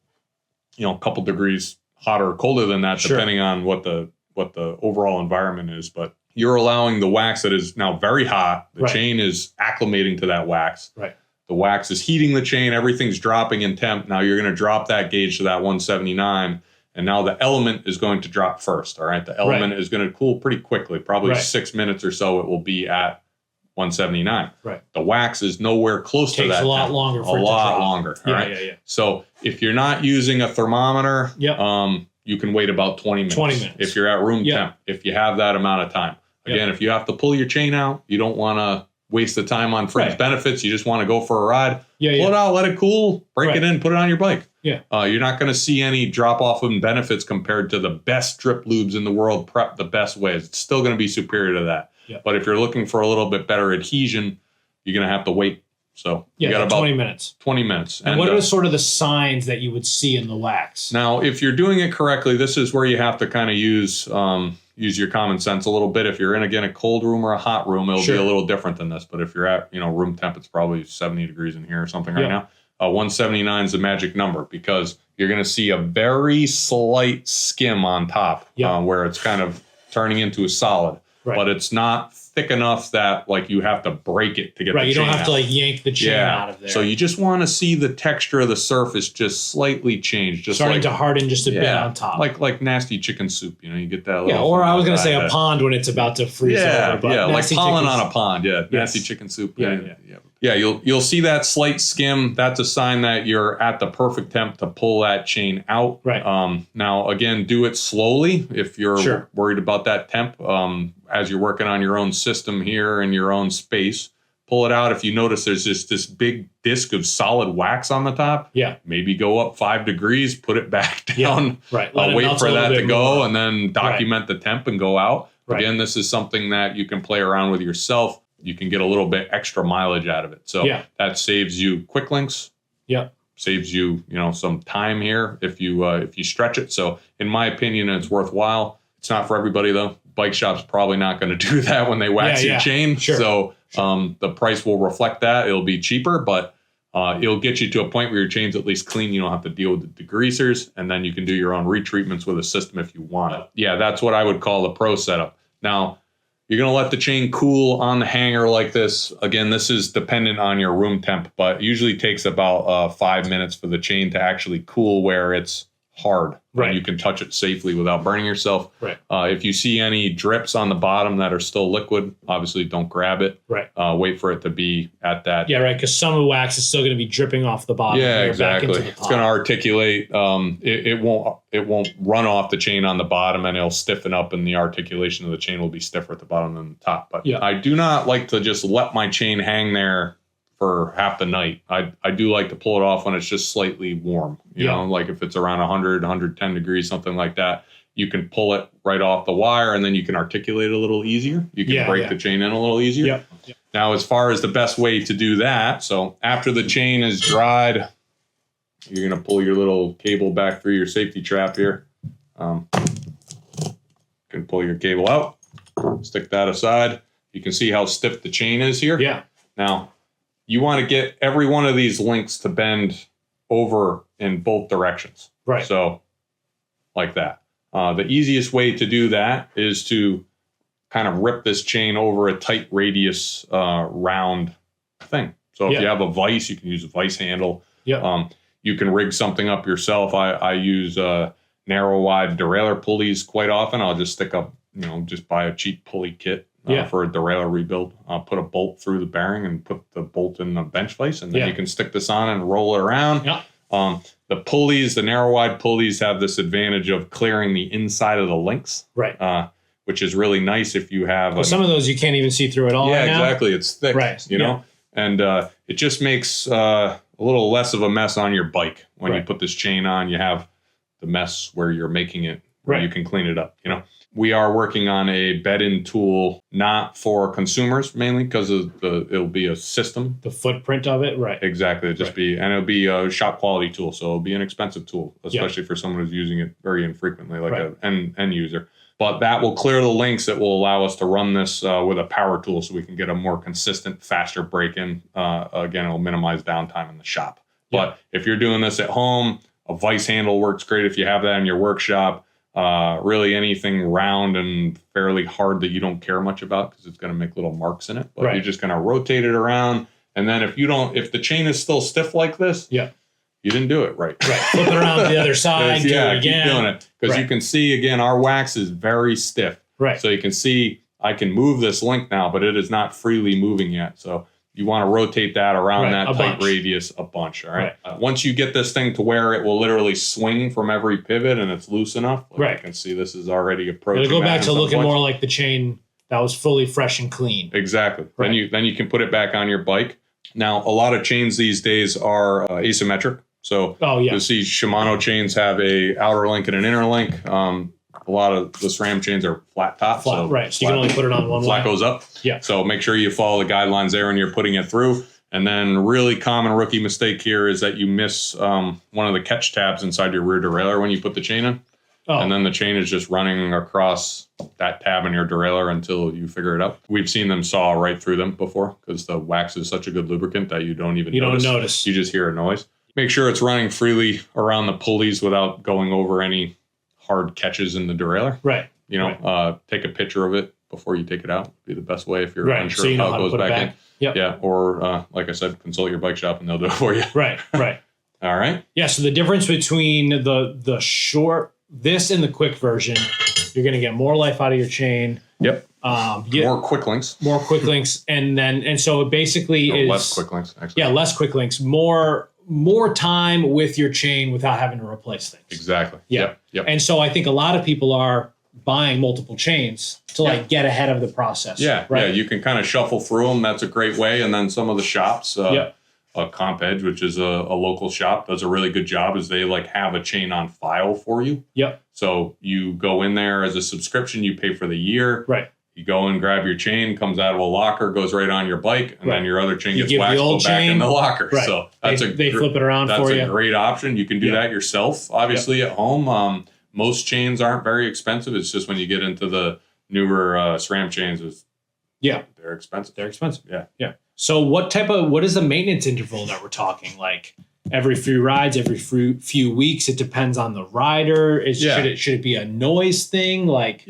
a couple degrees hotter or colder than that, depending on what the overall environment is. But you're allowing the wax that is now very hot. The chain is acclimating to that wax. Right. The wax is heating the chain. Everything's dropping in temp. Now you're going to drop that gauge to that 179. And now the element is going to drop first. All right. The element is going to cool pretty quickly. Probably 6 minutes or so it will be at 179. Right. The wax is nowhere close to that. Takes a lot longer for it to drop. Longer. All right. Yeah. So if you're not using a thermometer, you can wait about 20 minutes. 20 minutes. If you're at room temp, if you have that amount of time. Again, if you have to pull your chain out, you don't want to waste the time on fringe benefits. You just want to go for a ride. Pull it out, let it cool, break it in, put it on your bike. Yeah. You're not going to see any drop off in benefits compared to the best drip lubes in the world, prep the best ways. It's still going to be superior to that. Yeah. But if you're looking for a little bit better adhesion, you're going to have to wait. So you got about 20 minutes. 20 minutes. And what are sort of the signs that you would see in the wax? Now, if you're doing it correctly, this is where you have to kind of use your common sense a little bit. If you're in, again, a cold room or a hot room, it'll be a little different than this. But if you're at, room temp, it's probably 70 degrees in here or something right now. 179 is the magic number because you're going to see a very slight skim on top where it's kind of turning into a solid. Right. But it's not thick enough that like you have to break it to get the chain out. You don't have to like yank the chain out of there. So you just want to see the texture of the surface just slightly change. Just starting to harden just a bit on top. Like nasty chicken soup, you get that little... Yeah, or I was going to say a pond when it's about to freeze over. But like pollen on a pond. Yeah, nasty chicken soup. Yeah, you'll see that slight skim. That's a sign that you're at the perfect temp to pull that chain out. Right. Now, again, do it slowly if you're worried about that temp. As you're working on your own system here in your own space, pull it out. If you notice there's this big disc of solid wax on the top, maybe go up 5 degrees, put it back down. Wait for that to go, and then document the temp and go out. Again, this is something that you can play around with yourself. you can get a little bit extra mileage out of it. So that saves you quick links. Yeah. Saves you, some time here if you stretch it. So in my opinion, it's worthwhile. It's not for everybody though. Bike shop's probably not going to do that when they wax your chain. Sure. So the price will reflect that. It'll be cheaper, but it'll get you to a point where your chain's at least clean. You don't have to deal with the degreasers, and then you can do your own retreatments with a system if you want it. Yeah, that's what I would call the pro setup. Now, you're going to let the chain cool on the hanger like this. Again, this is dependent on your room temp, but usually takes about 5 minutes for the chain to actually cool where it's hard. Right. And you can touch it safely without burning yourself. Right. If you see any drips on the bottom that are still liquid, obviously don't grab it. Right. Wait for it to be at that. Yeah, right, because some of the wax is still going to be dripping off the bottom. Yeah, exactly. Back into the it's going to articulate. It won't run off the chain on the bottom, and it'll stiffen up, and the articulation of the chain will be stiffer at the bottom than the top. But I do not like to just let my chain hang there for half the night. I do like to pull it off when it's just slightly warm. You know, like if it's around 100, 110 degrees, something like that. You can pull it right off the wire, and then you can articulate a little easier. You can break the chain in a little easier. Yep. Now, as far as the best way to do that, so after the chain is dried, you're going to pull your little cable back through your safety trap here. You can pull your cable out, stick that aside. You can see how stiff the chain is here. Yeah. Now, you want to get every one of these links to bend over in both directions. Right. So, like that. The easiest way to do that is to kind of rip this chain over a tight radius round thing. So if you have a vise, you can use a vise handle. Yeah. You can rig something up yourself. I use narrow wide derailleur pulleys quite often. I'll just stick up, just buy a cheap pulley kit for a derailleur rebuild. I'll put a bolt through the bearing and put the bolt in the bench vise, and then you can stick this on and roll it around. Yeah. The pulleys, the narrow wide pulleys, have this advantage of clearing the inside of the links, right? Which is really nice if you have. Some of those you can't even see through at all. Yeah, right now. Exactly. It's thick, right? You know, and it just makes a little less of a mess on your bike when you put this chain on. You have the mess where you're making it, where you can clean it up. We are working on a bed-in tool, not for consumers mainly because it'll be a system. The footprint of it, right? Exactly. It'll be a shop quality tool, so it'll be an expensive tool, especially for someone who's using it very infrequently, like an end user. But that will clear the links. That will allow us to run this with a power tool, so we can get a more consistent, faster break-in. Again, it'll minimize downtime in the shop. But if you're doing this at home, a vise handle works great if you have that in your workshop. Really anything round and fairly hard that you don't care much about because it's going to make little marks in it. But you're just going to rotate it around. And then if the chain is still stiff like this, you didn't do it right. Right. Flip it around to the other side. Do it again. Keep doing it. Because you can see, again, our wax is very stiff. Right. So you can see I can move this link now, but it is not freely moving yet. So you want to rotate that around that tight radius a bunch. All right. Once you get this thing to where it will literally swing from every pivot and it's loose enough, you can see this is already approaching. It'll go back to looking more like the chain that was fully fresh and clean. Exactly. Right. Then you can put it back on your bike. Now, a lot of chains these days are asymmetric. So you'll see Shimano chains have a outer link and an inner link. A lot of the SRAM chains are flat top. So you can only put it on one flat way. Goes up. Yeah. So make sure you follow the guidelines there when you're putting it through. And then really common rookie mistake here is that you miss one of the catch tabs inside your rear derailleur when you put the chain in. Oh. And then the chain is just running across that tab in your derailleur until you figure it out. We've seen them saw right through them before because the wax is such a good lubricant that you don't even notice. You just hear a noise. Make sure it's running freely around the pulleys without going over any hard catches in the derailleur. Right. Take a picture of it before you take it out. Be the best way if you're unsure of how it goes back in. Yep. Yeah. Or like I said, consult your bike shop and they'll do it for you. Right. All right. Yeah. So the difference between the short, this and the quick version, you're going to get more life out of your chain. Yep. More quick links. More quick links. And so it basically is less quick links, actually. Yeah, less quick links. More time with your chain without having to replace things. Exactly. Yeah. Yep. And so I think a lot of people are buying multiple chains to get ahead of the process. Yeah. Right? Yeah. You can kind of shuffle through them. That's a great way. And then some of the shops, Comp Edge, which is a local shop, does a really good job is they have a chain on file for you. Yep. So you go in there as a subscription, you pay for the year. Right. You go and grab your chain, comes out of a locker, goes right on your bike, and then your other chain gets give waxed, the old go back chain, in the locker. right. So they flip it around for you. That's a great option. You can do that yourself, obviously, at home. Most chains aren't very expensive. It's just when you get into the newer SRAM chains, they're expensive. They're expensive. Yeah. So what is the maintenance interval that we're talking? Like every few rides, every few weeks? It depends on the rider. Should it be a noise thing? Like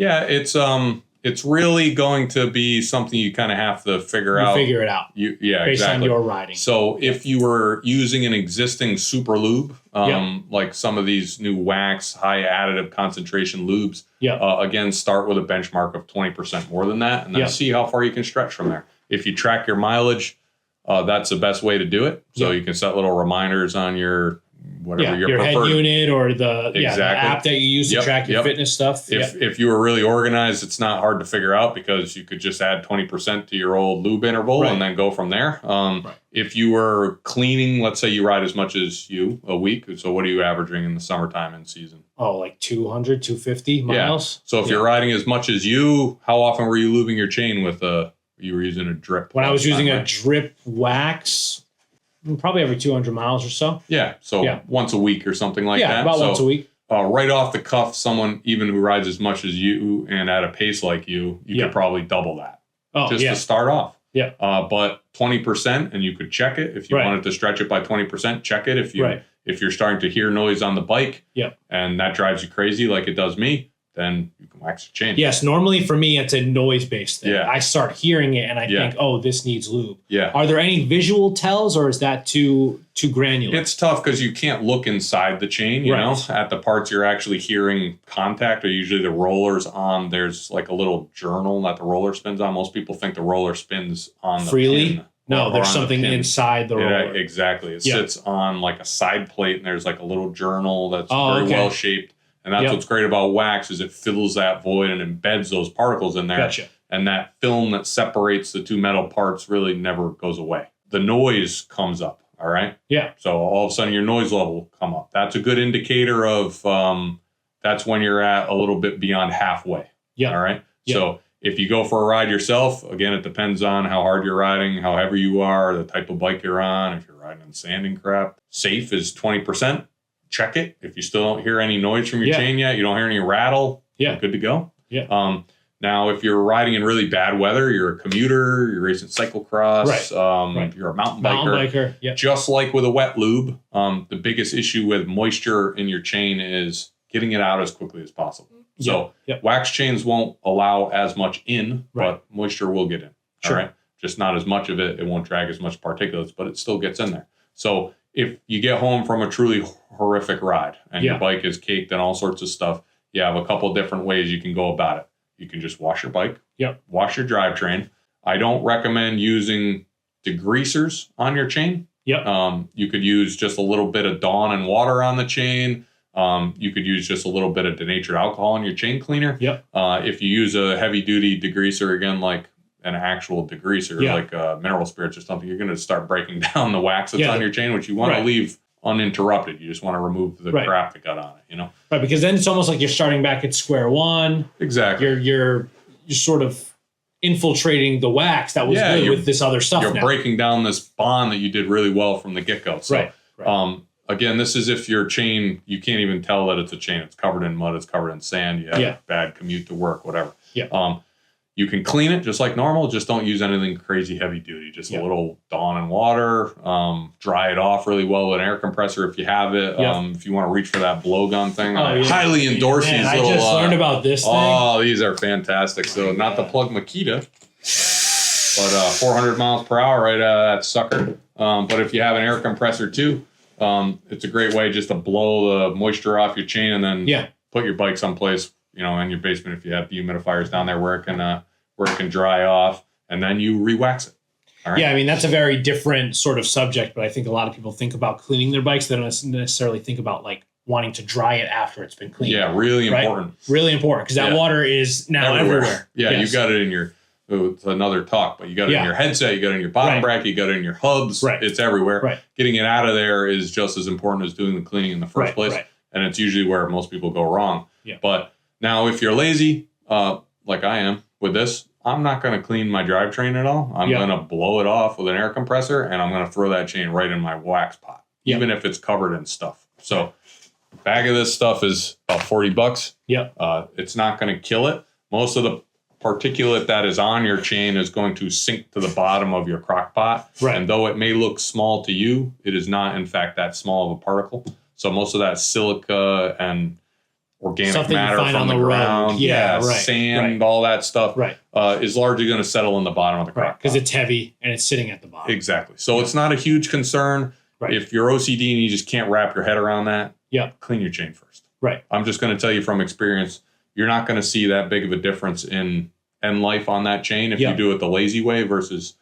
it's really going to be something you kind of have to figure out. Figure it out. Based on your riding. So if you were using an existing super lube, like some of these new wax, high additive concentration lubes, again, start with a benchmark of 20% more than that, and then see how far you can stretch from there. If you track your mileage, that's the best way to do it. So you can set little reminders on your whatever your head unit or the app that you use to track your fitness stuff. If you were really organized, it's not hard to figure out because you could just add 20% to your old lube interval and then go from there. If you were cleaning, let's say you ride as much as you a week. So what are you averaging in the summertime in season? Oh, like 200, 250 miles. So if you're riding as much as you, how often were you lubing your chain with you were using a drip? When I was using a drip wax, probably every 200 miles or so. So once a week or something like that. About once a week. Right off the cuff, someone even who rides as much as you and at a pace like you could probably double that to start off. But 20%, and you could check it if you wanted to stretch it by 20%. Check it if you're starting to hear noise on the bike, and that drives you crazy like it does me. Then you can wax your chain. Yes, normally for me, it's a noise-based thing. I start hearing it and I think, oh, this needs lube. Are there any visual tells or is that too granular? It's tough because you can't look inside the chain, you know, at the parts you're actually hearing contact, or usually the roller's on. There's like a little journal that the roller spins on. Most people think the roller spins on the freely. pin. No, there's something inside the roller. Exactly. It sits on like a side plate and there's like a little journal that's very well shaped. And that's what's great about wax is it fills that void and embeds those particles in there. Gotcha. And that film that separates the two metal parts really never goes away. The noise comes up, all right? So all of a sudden your noise level will come up. That's a good indicator of that's when you're at a little bit beyond halfway. All right? So if you go for a ride yourself, again, it depends on how hard you're riding, how heavy you are, the type of bike you're on. If you're riding in sand and crap, safe is 20%. Check it. If you still don't hear any noise from your chain yet, you don't hear any rattle, good to go. Now, if you're riding in really bad weather, you're a commuter, you're racing cyclocross, you're a mountain biker. Just like with a wet lube, the biggest issue with moisture in your chain is getting it out as quickly as possible. So wax chains won't allow as much in, but moisture will get in. All right. Just not as much of it. It won't drag as much particulates, but it still gets in there. So if you get home from a truly horrific ride and your bike is caked and all sorts of stuff, you have a couple different ways you can go about it. You can just wash your bike, wash your drivetrain. I don't recommend using degreasers on your chain. You could use just a little bit of Dawn and water on the chain. You could use just a little bit of denatured alcohol in your chain cleaner. If you use a heavy duty degreaser, again, like an actual degreaser, like mineral spirits or something, you're going to start breaking down the wax that's on your chain, which you want to leave uninterrupted. You just want to remove the crap that got on it, you know? Right, because then it's almost like you're starting back at square one. Exactly. You're sort of infiltrating the wax that was good with this other stuff. You're breaking down this bond that you did really well from the get-go. So, again, this is if your chain, you can't even tell that it's a chain. It's covered in mud. It's covered in sand. You have a bad commute to work, whatever. You can clean it just like normal. Just don't use anything crazy heavy duty. Just a little Dawn and water. Dry it off really well with an air compressor if you have it. If you want to reach for that blowgun thing, I highly endorse these little. I just learned about this thing. Oh, these are fantastic. So not to plug Makita, but 400 miles per hour right out of that sucker. But if you have an air compressor too, it's a great way just to blow the moisture off your chain and then put your bike someplace, you know, in your basement if you have dehumidifiers down there where it can dry off, and then you re-wax it. All right? Yeah, I mean, that's a very different sort of subject, but I think a lot of people think about cleaning their bikes. They don't necessarily think about like wanting to dry it after it's been cleaned. Yeah, really important. Really important because that water is now everywhere. Yeah, you got it in your, it's another talk, but you got it in your headset, you got it in your bottom bracket, you got it in your hubs. It's everywhere. Getting it out of there is just as important as doing the cleaning in the first place. And it's usually where most people go wrong. But now if you're lazy, like I am with this, I'm not going to clean my drivetrain at all. I'm going to blow it off with an air compressor, and I'm going to throw that chain right in my wax pot, even if it's covered in stuff. So bag of this stuff is about $40. It's not going to kill it. Most of the particulate that is on your chain is going to sink to the bottom of your crock pot. And though it may look small to you, it is not, in fact, that small of a particle. So most of that silica and organic matter from the ground, sand, all that stuff is largely going to settle in the bottom of the crock pot. Because it's heavy and it's sitting at the bottom. Exactly. So it's not a huge concern. If you're OCD and you just can't wrap your head around that, clean your chain first. I'm just going to tell you from experience, you're not going to see that big of a difference in end life on that chain if you do it the lazy way versus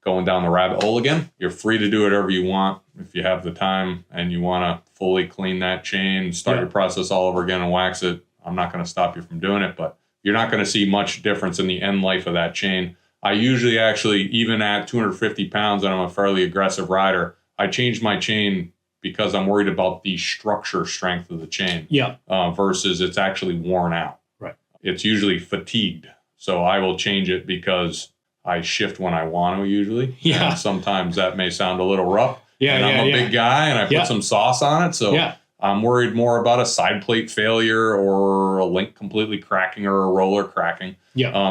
going down the rabbit hole again. You're free to do whatever you want. If you have the time and you want to fully clean that chain, start your process all over again and wax it, I'm not going to stop you from doing it, but you're not going to see much difference in the end life of that chain. I usually actually, even at 250 pounds and I'm a fairly aggressive rider, I change my chain because I'm worried about the structure strength of the chain versus it's actually worn out. It's usually fatigued. So I will change it because I shift when I want to usually. And sometimes that may sound a little rough. And I'm a big guy and I put some sauce on it. So I'm worried more about a side plate failure or a link completely cracking or a roller cracking.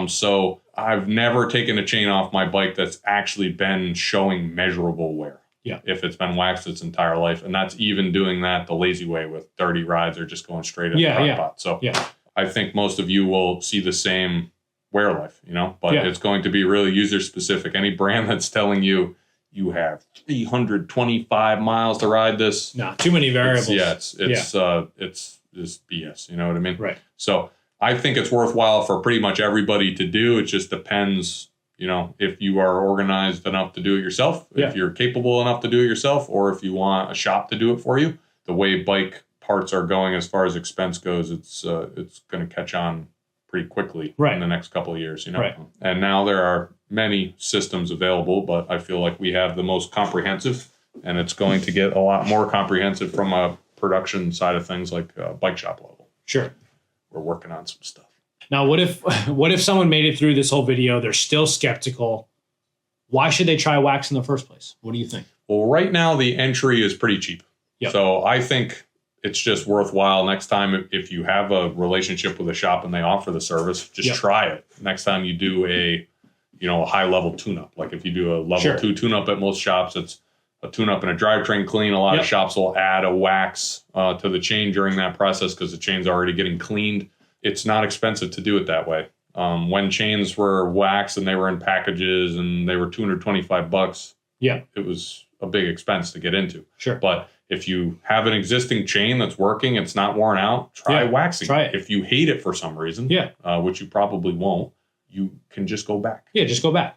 So I've never taken a chain off my bike that's actually been showing measurable wear. If it's been waxed its entire life. And that's even doing that the lazy way with dirty rides or just going straight in the crock pot. So I think most of you will see the same wear life, but it's going to be really user specific. Any brand that's telling you you have 325 miles to ride this. No, too many variables. It's just BS. You know what I mean? So I think it's worthwhile for pretty much everybody to do. It just depends, if you are organized enough to do it yourself, if you're capable enough to do it yourself, or if you want a shop to do it for you. The way bike parts are going as far as expense goes, it's going to catch on pretty quickly in the next couple of years, And now there are many systems available, but I feel like we have the most comprehensive, and it's going to get a lot more comprehensive from a production side of things, like bike shop level. We're working on some stuff. Now, what if someone made it through this whole video, they're still skeptical? Why should they try wax in the first place? What do you think? Well, right now the entry is pretty cheap. So I think it's just worthwhile next time if you have a relationship with a shop and they offer the service, just try it. Next time you do a high level tune-up. Like if you do a level 2 tune-up at most shops, it's a tune-up and a drivetrain clean. A lot of shops will add a wax to the chain during that process because the chain's already getting cleaned. It's not expensive to do it that way. When chains were waxed and they were in packages and they were $225, it was a big expense to get into. But if you have an existing chain that's working, it's not worn out, try waxing. If you hate it for some reason, which you probably won't, you can just go back. Just go back.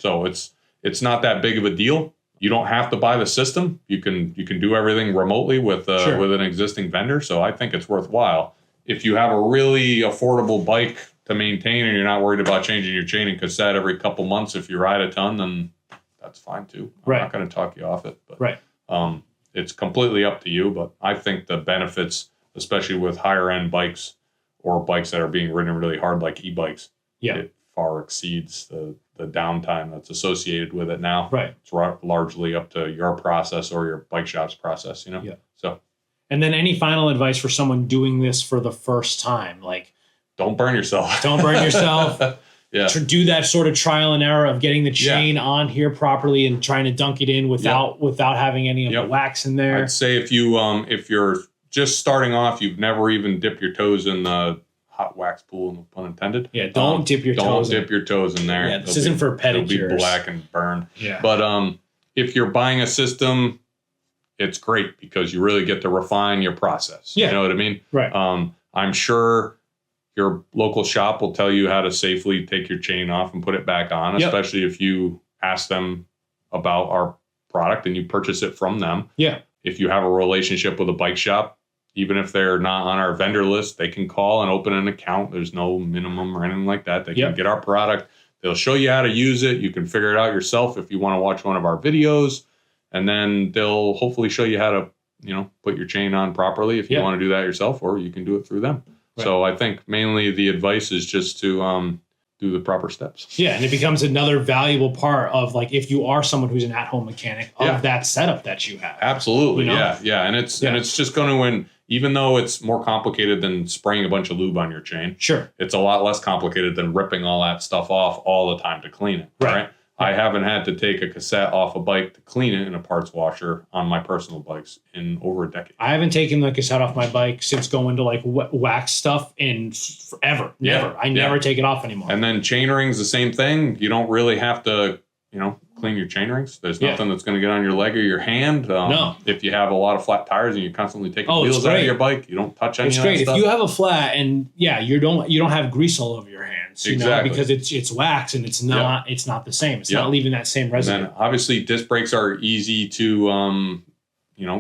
So it's not that big of a deal. You don't have to buy the system. You can do everything remotely with an existing vendor. So I think it's worthwhile. If you have a really affordable bike to maintain and you're not worried about changing your chain and cassette every couple months, if you ride a ton, then that's fine too. I'm not going to talk you off it. But, it's completely up to you. But I think the benefits, especially with higher end bikes or bikes that are being ridden really hard like e-bikes, it far exceeds the downtime that's associated with it now. It's largely up to your process or your bike shop's process, So. And then any final advice for someone doing this for the first time? Like, don't burn yourself. Do that sort of trial and error of getting the chain on here properly and trying to dunk it in without having any of the wax in there. I'd say if you're just starting off, you've never even dipped your toes in the hot wax pool, no pun intended. Don't dip your toes. Don't dip your toes in there. This isn't for pedicures. They'll be black and burned. But if you're buying a system, it's great because you really get to refine your process. You know what I mean? I'm sure your local shop will tell you how to safely take your chain off and put it back on, especially if you ask them about our product and you purchase it from them. If you have a relationship with a bike shop, even if they're not on our vendor list, they can call and open an account. There's no minimum or anything like that. They can get our product. They'll show you how to use it. You can figure it out yourself if you want to watch one of our videos. And then they'll hopefully show you how to, put your chain on properly if you want to do that yourself, or you can do it through them. So I think mainly the advice is just to do the proper steps. Yeah, and it becomes another valuable part of like if you are someone who's an at-home mechanic of that setup that you have. Absolutely, you know? yeah, and it's just going to even though it's more complicated than spraying a bunch of lube on your chain. Sure, it's a lot less complicated than ripping all that stuff off all the time to clean it. Right. I haven't had to take a cassette off a bike to clean it in a parts washer on my personal bikes in over a decade. I haven't taken the cassette off my bike since going to like wax stuff in forever. Never. I never take it off anymore. And then chain rings, the same thing. You don't really have to, clean your chain rings. There's nothing that's going to get on your leg or your hand. No. If you have a lot of flat tires and you're constantly taking wheels out of your bike, you don't touch any of that great. stuff. If you have a flat and you don't have grease all over your hands, you know, because it's wax and it's not the same. It's not leaving that same residue. And then obviously disc brakes are easy to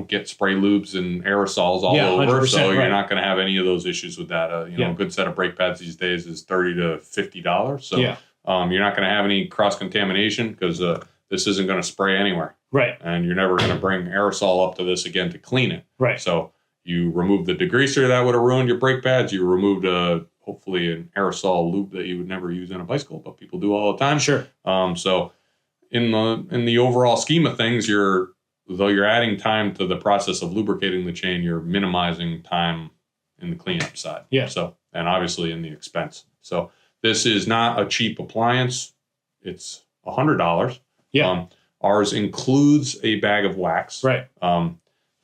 get spray lubes and aerosols all over, so you're not going to have any of those issues with that. A good set of brake pads these days is $30 to $50. So you're not going to have any cross contamination because this isn't going to spray anywhere. Right. And you're never going to bring aerosol up to this again to clean it. Right. So you remove the degreaser that would have ruined your brake pads. You removed hopefully an aerosol lube that you would never use in a bicycle, but people do all the time. Sure. So in the overall scheme of things, though you're adding time to the process of lubricating the chain, you're minimizing time in the cleanup side. Yeah. So, and obviously in the expense. So this is not a cheap appliance. It's $100. Yeah. Ours includes a bag of wax. Right.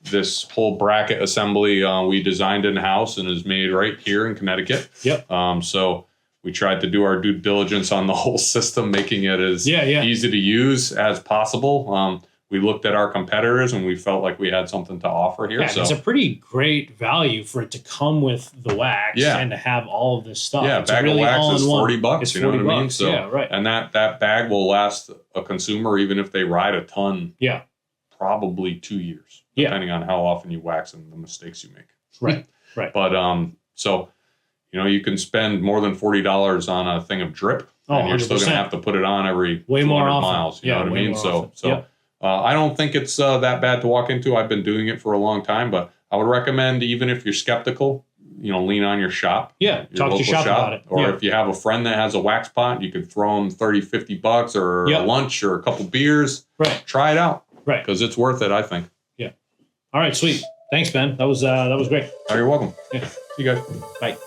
This whole bracket assembly we designed in-house and is made right here in Connecticut. Yep. So we tried to do our due diligence on the whole system, making it as easy to use as possible. We looked at our competitors and we felt like we had something to offer here. Yeah, so it's a pretty great value for it to come with the wax and to have all of this stuff. Yeah, it's bag really of wax is $40. It's you know what I mean? So, yeah, right. And that bag will last a consumer, even if they ride a ton. Yeah. Probably 2 years, depending on how often you wax and the mistakes you make. Right. Right. But so you can spend more than $40 on a thing of drip, and you're still going to have to put it on every way 200 more miles. You know what I mean? So I don't think it's that bad to walk into. I've been doing it for a long time, but I would recommend, even if you're skeptical, lean on your shop. Yeah, talk to your shop about it. Or if you have a friend that has a wax pot, you could throw them $30-50 or a lunch or a couple beers. Right. Try it out. Right. Because it's worth it, I think. Yeah. All right, sweet. Thanks, Ben. That was great. Oh, you're welcome. Yeah. See you guys. Bye.